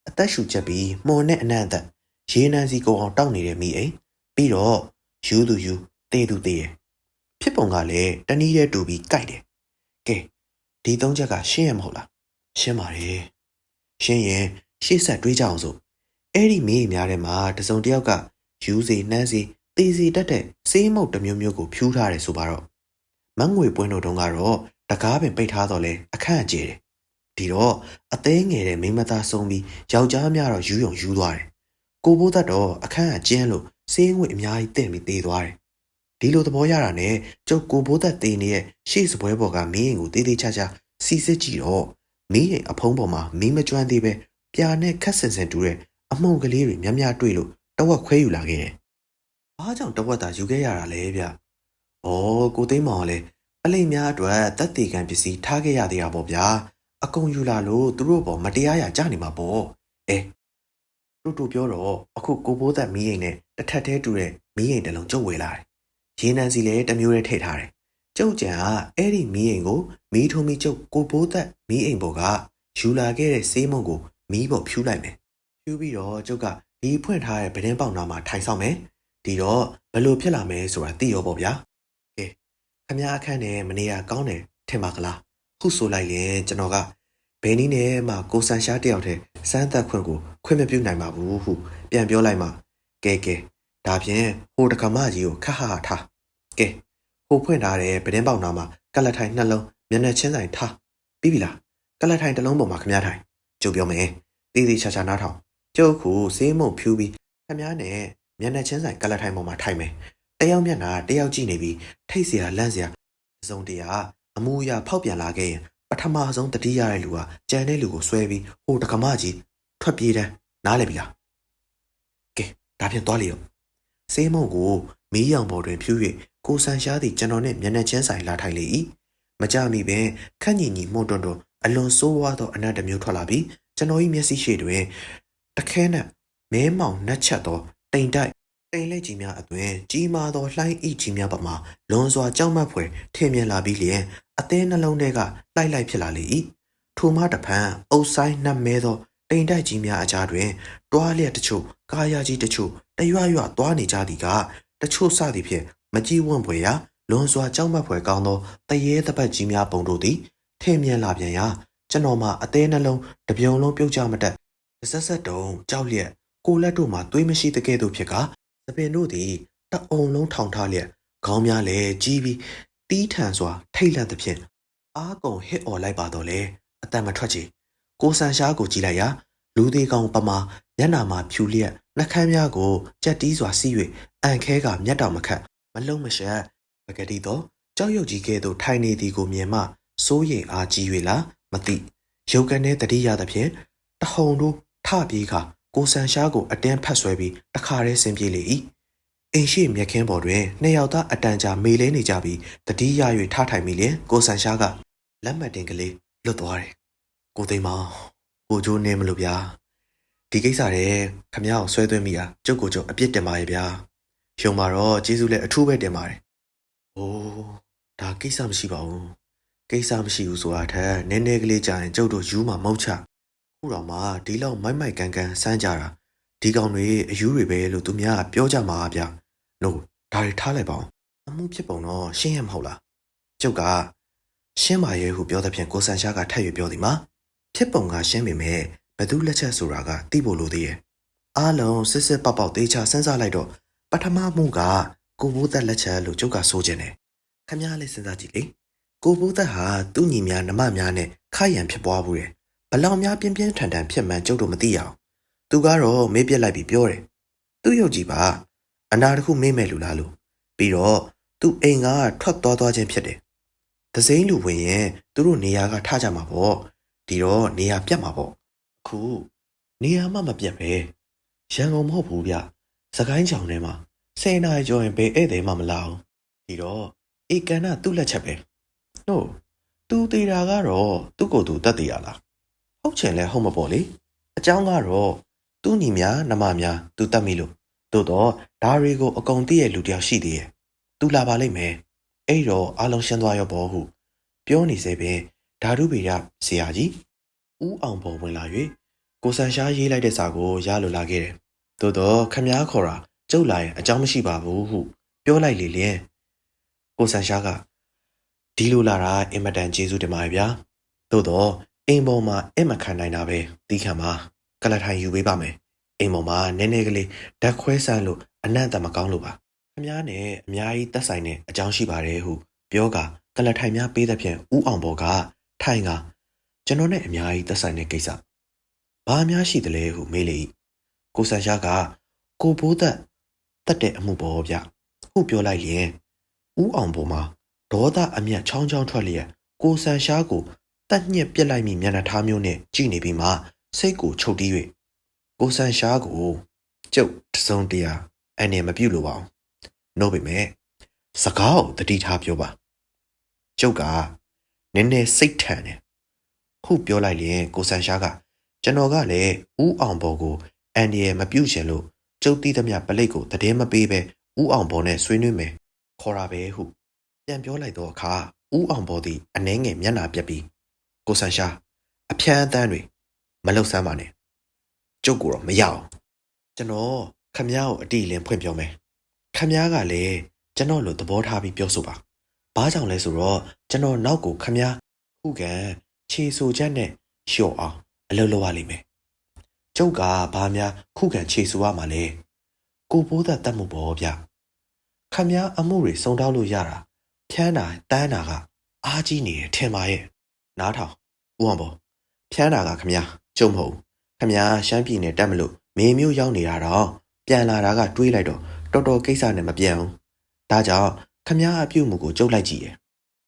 အသက်ရှူချက်ပြီးမှုန်နဲ့အနံ့အသက်ရေနံစီကုံအောင်တောက်နေတဲ့မိအိမ်ပြီးတော့ယူသူယူတေးသူတေးရဖြစ်ပုံကလည်းတနည်းရဲ့တူပြီးကြိုက်တယ်ကဲဒီသုံးချက်ကရှင်းရမဟုတ်လားရှင်းပါတယ်ရှင်းရင်ရှေ့ဆက်တွေးကြအောင်စို့အဲ့ဒီမိအိမ်များထဲမှာတစုံတစ်ယောက်ကယူစီနှမ်းစီတေးစီတက်တဲ့စေးမုတ်တစ်မျိုးမျိုးကိုဖြူးထားတယ်ဆိုပါတော့မငွေပွင့်တို့တုန်းကတော့တကားပင်ပိတ်ထားတော့လဲအခန့်ကျဲတယ်ဒီတော့အသေးငယ်တဲ့မိန်းမသားဆုံးပြီးယောက်ျားများတော့ယူယုံယူသွားတယ်ကိုဘိုးသက်တော့အခန့်ကျင်းလို့စေးငွေအများကြီးတင့်ပြီးတေးသွားတယ်ဒီလိုသဘောရတာနဲ့ကျုပ်ကိုဘိုးသက်တေးနေတဲ့ရှေ့စပွဲပေါ်ကမင်းရင်ကိုတေးသေးချာချာစီစစ်ကြည့်တော့မင်းရင်အဖုံးပေါ်မှာမင်းမကျွမ်းသေးပဲပြာနဲ့ခက်ဆင်ဆင်တူတဲ့အမှုန်ကလေးတွေများများတွေ့လို့တဝက်ခွဲယူလာခဲ့တယ်။ဘာကြောင့်တဝက်သာယူခဲ့ရတာလဲဗျ။အော်ကိုသိမ်းမောင်ကလည်းပလိမ်များအတွက်တက်တေကံပစ္စည်းထားခဲ့ရသေးတာပေါ့ဗျာ။အကုန်ယူလာလို့သူတို့ပေါ်မတရားရကြနေမှာပေါ့။တူပြောတော့အခုကိုဘိုးသက်မီးရင်နဲ့တစ်ထပ်သေးတူတဲ့မီးရင်တစ်လုံးကျုပ်ဝေလာတယ်။ရေနံစီလည်းတစ်မျိုးတည်းထည့်ထားတယ်။ကျုပ်ကြံကအဲ့ဒီမီးရင်ကိုမီးထုံးပြီးကျုပ်ကိုဘိုးသက်မီးအိမ်ပေါ်ကယူလာခဲ့တဲ့ဆေးမုံကိုမီးပေါ်ဖြူးလိုက်မယ်။ဖြူးပြီးတော့ကျုပ်ကဒီဖွင့်ထားတဲ့ပဒင်းပေါက်နာမှာထိုင်ဆောင်မယ်။ဒီတော့ဘယ်လိုဖြစ်လာမလဲဆိုတာသိရောပေါ့ဗျာ။ကဲခမအခန်းနဲ့မနေရကောင်းတယ်ထင်ပါကလား။ခုဆိုလိုက်ရင်ကျွန်တော်ကဘယ်နည်းနဲ့မှကိုဆန်ရှားတယောက်တည်းစမ်းသက်ခွင့်ကိုခွင့်မပြုနိုင်ပါဘူးဟုပြန်ပြောလိုက်မှကဲဒါဖြင့်ဟိုတကမကြီးကိုခက်ဟာထားကဲဟိုဖွင့်ထားတဲ့ပဒင်းပေါက်နာမှာကလတ်ထိုင်နှလုံးမျက်နှာချင်းဆိုင်ထားပြီးပြီလားကလတ်ထိုင်တစ်လုံးပေါ်မှာခမထိုင်ကျုပ်ပြောမယ်တေးသေးချာချာနားထောင်ကျုပ်ခုစေးမုံဖြူးပြီးခမနဲ့မျက်နှာချင်းဆိုင်ကလတ်ထိုင်ပေါ်မှာထိုင်မယ်တယောက်မျက်နှာတယောက်ကြည့်နေပြီးထိတ်เสียလန့်เสียစုံတရားအမူအရာဖောက်ပြန်လာခဲ့ရင်ပထမဆုံးတတိရတဲ့လူကကြံတဲ့လူကိုဆွဲပြီးဟိုတကမကြီးထွက်ပြေးတယ်နားလည်ပြီလားကဲ ဒါဖြင့်သွားလျော့ဆေးမုံကိုမီးရောင်ပေါ်တွင်ဖြူး၍ကိုဆန်ရှားသည့်ကျွန်တော်နှင့်မျက်နှာချင်းဆိုင်လာထိုင်လေ၏မကြမီပင်ခက်ညီညီမှုန့်တွန်းအလွန်ဆိုးဝါးသောအနံ့တစ်မျိုးထွက်လာပြီးကျွန်တော်၏မျက်စိရှိတွင်တခဲနက်မဲမောင်နှက်ချက်သောတိမ်တိုက်တိမ်လက်ကြီးများအတွင်ကြီးမားသောလှိုင်းဤကြီးများပမာလွန်စွာကြောက်မက်ဖွယ်ထင်မြင်လာပြီးလျင်အသင်းနှလုံးထဲကလှိုက်လိုက်ဖြစ်လာလေ၏ထိုမှတဖန်အုပ်ဆိုင်နှက်မဲသောတိမ်တိုက်ကြီးများအကြားတွင်တွားလျက်တချို့ကာယာကြီးတချို့တရွရွသွားနေကြသည်ကတချို့စသည်ဖြင့်မကြည်ဝံ့ဖွယ်ရာလွန်စွာကြောက်မက်ဖွယ်ကောင်းသောတရေတပတ်ကြီးများပုံတို့သည်ထင်မြင်လာပြန်ရာကျွန်တော်မှအသေးနှလုံးတပြုံလုံးပြုတ်ကြမတတ်ဆက်ဆက်တုံကြောက်လျက်ကိုလက်တို့မှသွေးမရှိတကဲ့သို့ဖြစ်ကသပင်တို့သည်တအုံလုံးထောင်ထားလျက်ခေါင်းများလည်းကြီးပြီးတီးထန်စွာထိတ်လန့်သဖြင့်အားကုန်ဟစ်အော်လိုက်ပါတော့လေအတန်မထွက်ချေကိုဆန်ရှားကိုကြည့်လိုက်ရာလူသေးကောင်ပမာမျက်နာမှာဖြူလျက်နှာခမ်းများကိုကြက်တီးစွာစီး၍အန်ခဲကမျက်တောင်မခတ်မလုံးမရှက်ပကတိတော့ကြောက်ရွံ့ကြီးကဲ့သို့ထိုင်နေသည်ကိုမြင်မှစိုးရိမ်အားကြီး၍လားမသိရုပ်ကနေတတိယသဖြင့်တဟုန်တို့ထပြေးကကိုဆန်ရှားကိုအတင်းဖတ်ဆွဲပြီးတခါတည်းဆင်းပြေးလေ၏အိမ်ရှိမြက်ခင်းပေါ်တွင်နှစ်ယောက်သားအတန်ကြာမေးလဲနေကြပြီးတတိယ၍ထထိုင်မိလျင်ကိုဆန်ရှားကလက်မှတ်တင်ကလေးလွတ်သွားတယ်ကိုသိမ်းမောင်ကိုကျိုးနေမလို့ဗျာဒီကိစ္စတဲ့ခမ ्या ကိုဆွဲသွင်းမိတာကျုပ်ကိုကျုပ်အပြစ်တင်ပါရဲ့ဗျာရုံမှာတော့ကျေးဇူးလည်းအထူးပဲတင်ပါတယ်အိုးဒါကိစ္စမရှိပါဘူးကိစ္စမရှိဘူးဆိုတာထက်နည်းနည်းကလေးကြာရင်ကျုပ်တို့ယူမှာမဟုတ်ချခုတော့မှဒီလောက်မိုက်မိုက်ကန်ကန်စမ်းကြတာဒီကောင်တွေအယူတွေပဲလို့သူများပြောကြမှာဗျနို့ဒါတွေထားလိုက်ပါအောင်အမှုဖြစ်ပုံတော့ရှင်းရမဟုတ်လားကျုပ်ကရှင်းပါရဲ့ဟုပြောသဖြင့်ကိုဆန်ရှားကထပ်၍ပြောသည်မှာဖြစ်ပုံကရှင်းပေမဲ့ဘသူလက်ချက်ဆိုတာကသိဖို့လိုသေးရဲ့အားလုံးစစ်စစ်ပေါက်ပေါက်သေးချစဉ်းစားလိုက်တော့ပထမမှုကကိုဘိုးသက်လက်ချက်လို့ကျုပ်ကဆိုခြင်းတယ်ခမ ्या လေးစဉ်းစားကြည့်လေကိုဘိုးသက်ဟာသူ့ညီများနှမများနဲ့ခရံဖြစ်ပွားဘူးတယ်ဘလောက်များပြင်းပြင်းထန်ထန်ဖြစ်မှန်းကျုပ်တို့မသိရအောင်သူကတော့မေးပြက်လိုက်ပြီးပြောတယ်သူ့ရုပ်ကြည့်ပါအနာတစ်ခုမေးမဲ့လူလားလို့ပြီးတော့သူ့အိမ်ကထွက်သွားခြင်းဖြစ်တယ်သစိမ်းလူဝင်ရင်သူတို့နေရာကထားကြမှာပေါ့ဒီတော့နေရာပြတ်မှာပေါ့အခုနေရာမှမပြတ်ပဲရန်ကုန်မဟုတ်ဘူးဗျစကိုင်းချောင်ထဲမှာ10 နာရီကျော်ရင်ဘယ်ဧည့်သည်မှမလာအောင်ဒီတော့ဧကန်ကသူ့လက်ချက်ပဲဟုတ်သူသေးတာကတော့သူ့ကိုယ်သူတတ်သေးရလားဟုတ်ချင်လဲဟုတ်မပေါ့လေအကြောင်းကတော့သူ့ညီများနှမများသူတတ်မိလို့တို့တော့ဒါတွေကိုအကုန်သိရဲ့လူတယောက်ရှိသေးရဲ့သူလာပါလိမ့်မယ်အဲ့တော့အားလုံးရှင်းသွားရောပေါ့ဟုပြောနေစေပင်ဓာတုဗေဒဆရာကြီးဦးအောင်ပေါ်ဝင်လာ၍ကိုဆန်ရှားရေးလိုက်တဲ့စာကိုရလိုလာခဲ့တယ်သို့တော့ခမ ्या ခေါ်တာကျုပ်လာရင်အကြောင်းမရှိပါဘူးဟုပြောလိုက်လေလျင်ကိုဆန်ရှားကဒီလိုလာတာအင်မတန်ကျေးဇူးတင်ပါတယ်ဗျာသို့တော့အိမ်ပေါ်မှာအမခံနိုင်တာပဲတီးခံပါကလထိုင်ယူပေးပါမယ်အိမ်ပေါ်မှာနည်းနည်းကလေးဓာတ်ခွဲဆန်းလို့အနံ့တမကောင်းလို့ပါခမ ्या နဲ့အများကြီးသက်ဆိုင်တဲ့အကြောင်းရှိပါတယ်ဟုပြောကကလထိုင်များပေးတဲ့ဖြင့်ဦးအောင်ဘော်ကထိုင်ကကျွန်တော်နဲ့အများကြီးသက်ဆိုင်တဲ့ကိစ္စဘာများရှိသလဲဟုမေးလေကိုဆန်ရှားကကိုဘိုးသက်တတ်တဲ့အမှုပေါ်ဗျဟုပြောလိုက်လျင်ဦးအောင်ဘော်မှာဒေါသအမျက်ချောင်းချောင်းထွက်လျက်ကိုဆန်ရှားကိုတက်ညက်ပြစ်လိုက်မိမျက်နှာထားမျိုးနဲ့ကြည့်နေပြီးမှစိတ်ကိုချုပ်တီး၍ကိုဆန်ရှားကိုကျုပ်တစုံတရာအနေမပြုတ်လို့ပါအောင်နှုတ်ပေမဲ့စကားကိုတတိထားပြောပါကျုပ်ကနည်းနည်းစိတ်ထန်တယ်ခုပြောလိုက်လျင်ကိုဆန်ရှားကကျွန်တော်ကလည်းဦးအောင်ဘော်ကိုအန်ဒီရယ်မပြုတ်ရှင်လို့ကျုပ်တီးသမျှပလိတ်ကိုတည်င်းမပေးပဲဦးအောင်ဘော်နဲ့ဆွေးနွေးမယ်ခေါ်တာပဲဟုပြန်ပြောလိုက်တော့အခါဦးအောင်ဘော်သည်အနှဲငယ်မျက်နှာပြက်ပြီးကိုဆန်ရှားအဖြန်းအသန်းတွေမလှုပ်ဆမ်းပါနဲ့ကျုပ်ကိုတော့မရအောင်ကျွန်တော်ခမ ्या ကိုအတိအလင်းဖွင့်ပြောမယ်ခမ ्या ကလည်းကျွန်တော်လိုသဘောထားပြီးပြောဆိုပါဘာကြောင့်လဲဆိုတော့ကျွန်တော်နောက်ကိုခမ ्या ခုခံခြေဆူချက်နဲ့လျှော့အောင်အလုပ်လုပ်ရလိမ့်မယ်ကျုပ်ကဘာများခုခံခြေဆူရမှာလဲကိုဘိုးသက်တတ်မှုပေါ့ဗျခမ ्या အမှုတွေစုံတောက်လို့ရတာဖြန်းတာတန်းတာကအားကြီးနေတယ်ထင်ပါရဲ့နားထောင်ဦးအောင်ပေါ့ဖြန်းတာကခမ ्या ကျုံမဟုတ်ခမ ्या ရှမ်းပြည်နယ်တက်မလို့မေမျိုးရောက်နေတာတော့ပြန်လာတာကတွေးလိုက်တော့တော်တော်ကိစ္စနဲ့မပြန်ဘူးဒါကြောင့်ခမ ्या အပြုတ်မှုကိုကြုတ်လိုက်ကြည့်တယ်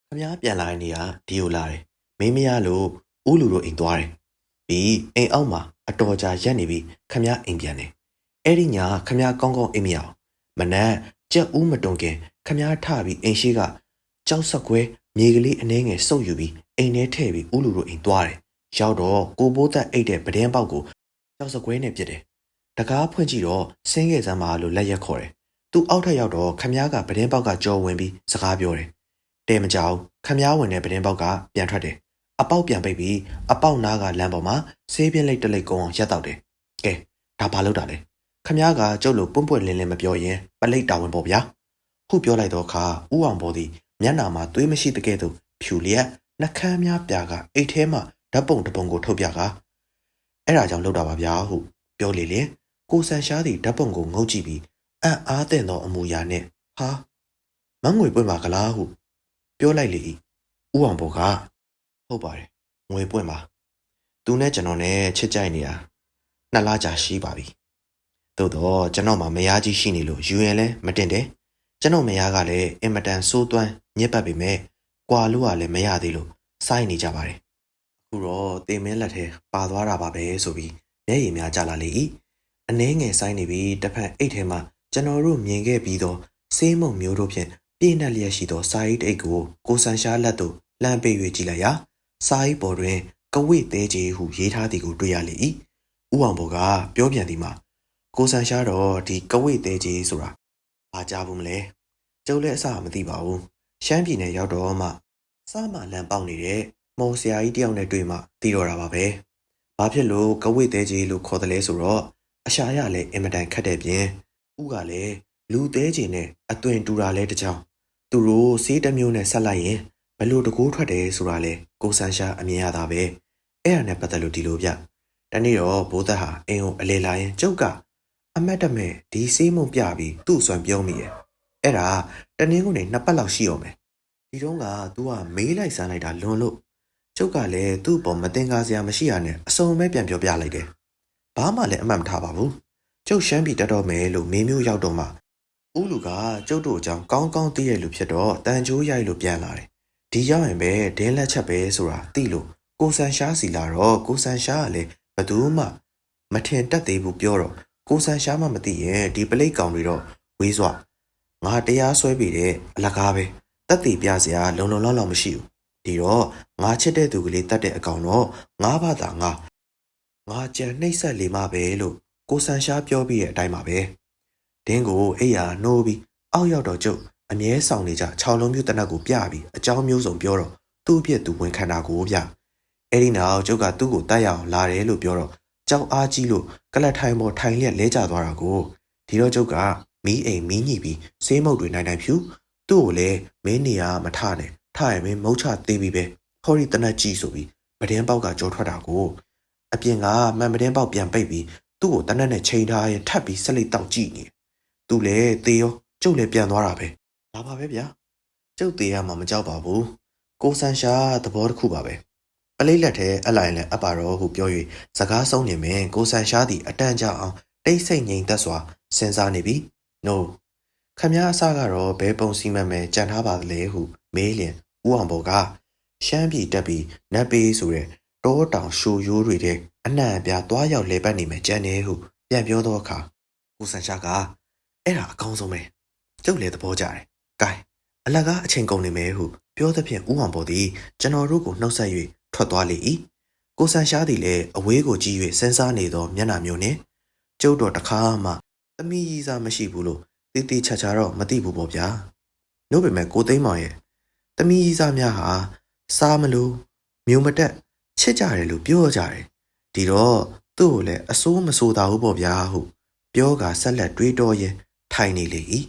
ခမ ्या ပြန်လာတဲ့နေရာဒီကိုလာတယ်မင်းမရလို့ဦးလူတို့အိမ်သွားတယ်ပြီးအိမ်အောက်မှာအတော်ကြာရက်နေပြီးခမ ्या အိမ်ပြန်တယ် အဲ့ဒီညာခမည်းကောင်းကောင်းအိမ်မရအောင်မနက်ကြက်ဦးမတွန်ခင်ခမည်းထပြီးအိမ်ရှိကကြောက်ဆက်ခွဲမြေကလေးအနှဲငယ်စုပ်ယူပြီးအိမ်ထဲထည့်ပြီးဦးလူတို့အိမ်သွားတယ်ရောက်တော့ကိုဘိုးသက်အိတ်တဲ့ပဒင်းပေါက်ကိုကြောက်ဆက်ခွဲနဲ့ပြစ်တယ်တကားဖွင့်ကြည့်တော့ဆင်းခဲ့စမ်းပါလို့လက်ရက်ခေါ်တယ်သူအောက်ထပ်ရောက်တော့ခမည်းကပဒင်းပေါက်ကကြော်ဝင်ပြီးစကားပြောတယ်တဲမကြောက်ခမည်းဝင်တဲ့ပဒင်းပေါက်ကပြန်ထွက်တယ်အပေါက်ပြန်ပိတ်ပြီးအပေါက်နားကလမ်းပေါ်မှာဆေးပြင်းလိုက်တလိတ်ကုန်းအောင်ရက်တော့တယ်ကဲဒါဘာလို့တာလဲခမည်းကကျုပ်လိုပွန့်ပွန့်လင်းလင်းမပြောရင်ပလိတ်တာဝန်ပေါ့ဗျာခုပြောလိုက်တော့ခါဥအောင်ပေါ်သည်မျက်နာမှာသွေးမရှိတကဲ့သို့ဖြူလျက်နှကမ်းများပြာကအိတ်ထဲမှာဓာတ်ပုံတစ်ပုံကိုထုတ်ပြကအဲ့ဒါကြောင့်လောက်တာပါဗျာဟုပြောလေလေကိုဆန်ရှားသည်ဓာတ်ပုံကိုငုတ်ကြည့်ပြီးအံ့အားသင့်သောအမူအရာနဲ့ဟာမငွေပွင့်ပါကလားဟုပြောလိုက်လေဥအောင်ပေါ်ကဟုတ်ပါတယ်ငွေပွင့်ပါသူနဲ့ကျွန်တော်နဲ့ချစ်ကြိုက်နေတာ2 လကြာရှိပါပြီသို့တော့ကျွန်တော်မှမယားကြီးရှိနေလို့ယူရင်လည်းမတင်တယ်ကျွန်တော်မယားကလည်းအင်မတန်စိုးသွမ်းညစ်ပတ်ပေမဲ့ကွာလို့ကလည်းမရသေးလို့စိုက်နေကြပါတယ်အခုတော့တင်မင်းလက်ထဲပါသွားတာပါပဲဆိုပြီးမျက်ရည်များကျလာလေ၏အနှဲငယ်ဆိုင်နေပြီးတစ်ဖက်အိတ်ထဲမှာကျွန်တော်တို့မြင်ခဲ့ပြီးတော့ဆေးမုံမျိုးတို့ဖြင့်ပြည့်နှက်လျက်ရှိသောစာအိတ်အိတ်ကိုကိုဆန်ရှားလက်သို့လှမ်းပေး၍ကြည့်လိုက်ရာစာအိတ်ပေါ်တွင်ကဝိသေးကြီးဟုရေးထားသည်ကိုတွေ့ရလေ၏ဥအောင်ဘော်ကပြောပြန်သည်မှာကိုဆန်ရှားတော့ဒီကဝိသေးကြီးဆိုတာဘာကြားဘူးမလဲကျုပ်လည်းအစမသိပါဘူးရှမ်းပြည်နယ်ရောက်တော့မှစမှလမ်းပေါက်နေတဲ့မော်ဆရာကြီးတယောက်နဲ့တွေ့မှသိတော့တာပါပဲဘာဖြစ်လို့ကဝိသေးကြီးလို့ခေါ်တယ်လဲဆိုတော့အရှာရလည်းအင်မတန်ခတ်တဲ့ပြင်ဥကလည်းလူသေးကြီးနဲ့အသွင်တူတာလဲတကြောင်သူတို့စေးတစ်မျိုးနဲ့ဆက်လိုက်ရင်ဘလို့တကိုးထွက်တယ်ဆိုတာလဲကိုဆန်ရှာအမြင်ရတာပဲအဲ့ဒါနဲ့ပတ်သက်လို့ဒီလိုပြတနေ့တော့ဘိုးသက်ဟာအင်းကိုအလေလာရင်ကျုပ်ကအမတ်တမဲ့ဒီစေးမုံပြပြီးသူ့အစွမ်းပြောမိရဲ့အဲ့ဒါတနင်းကုန်နေ2 ပတ်လောက်ရှိအောင်မယ်ဒီတုန်းက तू ကမေးလိုက်စမ်းလိုက်တာလွန်လို့ကျုပ်ကလည်းသူ့ပေါ်မတင်ကားစရာမရှိရနဲ့အစုံပဲပြန်ပြောပြလိုက်တယ်ဘာမှလည်းအမှတ်မထားပါဘူးကျုပ်ရှမ်းပြည်တက်တော့မယ်လို့မင်းမျိုးရောက်တော့မှဦးလူကကျုပ်တို့အကြောင်းကောင်းကောင်းသိရလို့ဖြစ်တော့တန်ကြိုးရိုက်လို့ပြန်လာတယ်ဒီရောက်ရင်ပဲဒင်းလက်ချက်ပဲဆိုတာသိလို့ကိုဆန်ရှားစီလာတော့ကိုဆန်ရှားကလည်းဘသူမှမထင်တတ်သေးဘူးပြောတော့ကိုဆန်ရှားမှမသိရင်ဒီပလိတ်ကောင်တွေတော့ဝေးစွာငါတရားစွဲပြီးတဲ့အလကားပဲတက်တည်ပြစရာလုံလုံလောက်လောက်မရှိဘူးဒီတော့ငါချစ်တဲ့သူကလေးတတ်တဲ့အကောင်တော့ငါဘာသာငါကြံနှိမ့်ဆက်လေမှပဲလို့ကိုဆန်ရှားပြောပြီးတဲ့အတိုင်းပါပဲဒင်းကိုအိယာနှိုးပြီးအောက်ရောက်တော့ကျုပ်အမြဲဆောင်နေကြ6 လုံးမျိုးတနက်ကိုပြပြီးအကြောင်းမျိုးစုံပြောတော့သူ့အပြစ်သူဝင်ခံတာကိုဗျအဲ့ဒီနောက်ကျုပ်ကသူ့ကိုတတ်ရအောင်လာတယ်လို့ပြောတော့ကြောက်အားကြီးလို့ကလတ်ထိုင်ပေါ်ထိုင်လျက်လဲကျသွားတာကိုဒီတော့ကျုပ်ကမီးအိမ်မီးညိပြီးဆေးမုတ်တွေနိုင်ဖြူသူ့ကိုလည်းမင်းနေရမထနဲ့ထရမင်းမုတ်ချသေးပြီးပဲဟော်ရီတနက်ကြီးဆိုပြီးပဒင်းပေါက်ကကြောထွက်တာကိုအပြင်ကမှန်ပဒင်းပေါက်ပြန်ပိတ်ပြီးသူ့ကိုတနက်နဲ့ချိန်ထားရင်ထပ်ပြီးဆက်လက်တောက်ကြည့်နေသူလည်းသေရောကျုပ်လည်းပြန်သွားတာပဲဒါပါပဲဗျာကျုပ်သေးရမှာမကြောက်ပါဘူးကိုဆန်ရှာသဘောတစ်ခုပါပဲပလိတ်လက်ထဲအလိုက်လည်းအပ်ပါတော့ဟုပြော၍စကားဆုံးနေမယ်ကိုဆန်ရှာသည်အတန့်ကြအောင်တိတ်ဆိတ်ငြိမ်သက်စွာစဉ်းစားနေပြီ no ခမည်းအစကတော့ဘဲပုံစီမံမယ်ကြံထားပါသလဲဟုမေးလျင်ဥအောင်ဘော်ကရှမ်းပြည်တက်ပြီးနတ်ပေးဆိုတဲ့တောတောင်ရှိုရိုးတွေတဲ့အနှံ့အပြားသွားရောက်လဲပတ်နေမယ်ကြံနေဟုပြန်ပြောတော့အခါကိုဆန်ရှာကအဲ့ဒါအကောင်းဆုံးပဲကျုပ်လည်းသဘောကျတယ်။ကဲအလကားအချိန်ကုန်နေမယ်ဟုပြောသဖြင့်ဥအောင်ပေါ်သည်ကျွန်တော်တို့ကိုနှုတ်ဆက်၍ထွက်သွားလေ၏ကိုဆန်ရှားသည်လည်းအဝေးကိုကြည့်၍စဉ်းစားနေသောမျက်နှာမျိုးနှင့်ကျုပ်တော်တခါမှသမီးကြီးစားမရှိဘူးလို့တိတိချာချာတော့မသိဘူးပေါ့ဗျာ။နို့ပေမဲ့ကိုသိန်းမောင်ရဲ့သမီးကြီးစားများဟာစားမလို့မျိုးမတက်ချစ်ကြတယ်လို့ပြောကြတယ်။ဒီတော့သူ့ကိုလည်းအစိုးမဆိုးတာဘူးပေါ့ဗျာဟုပြောကဆက်လက်တွေးတောရင်းထိုင်နေလေ၏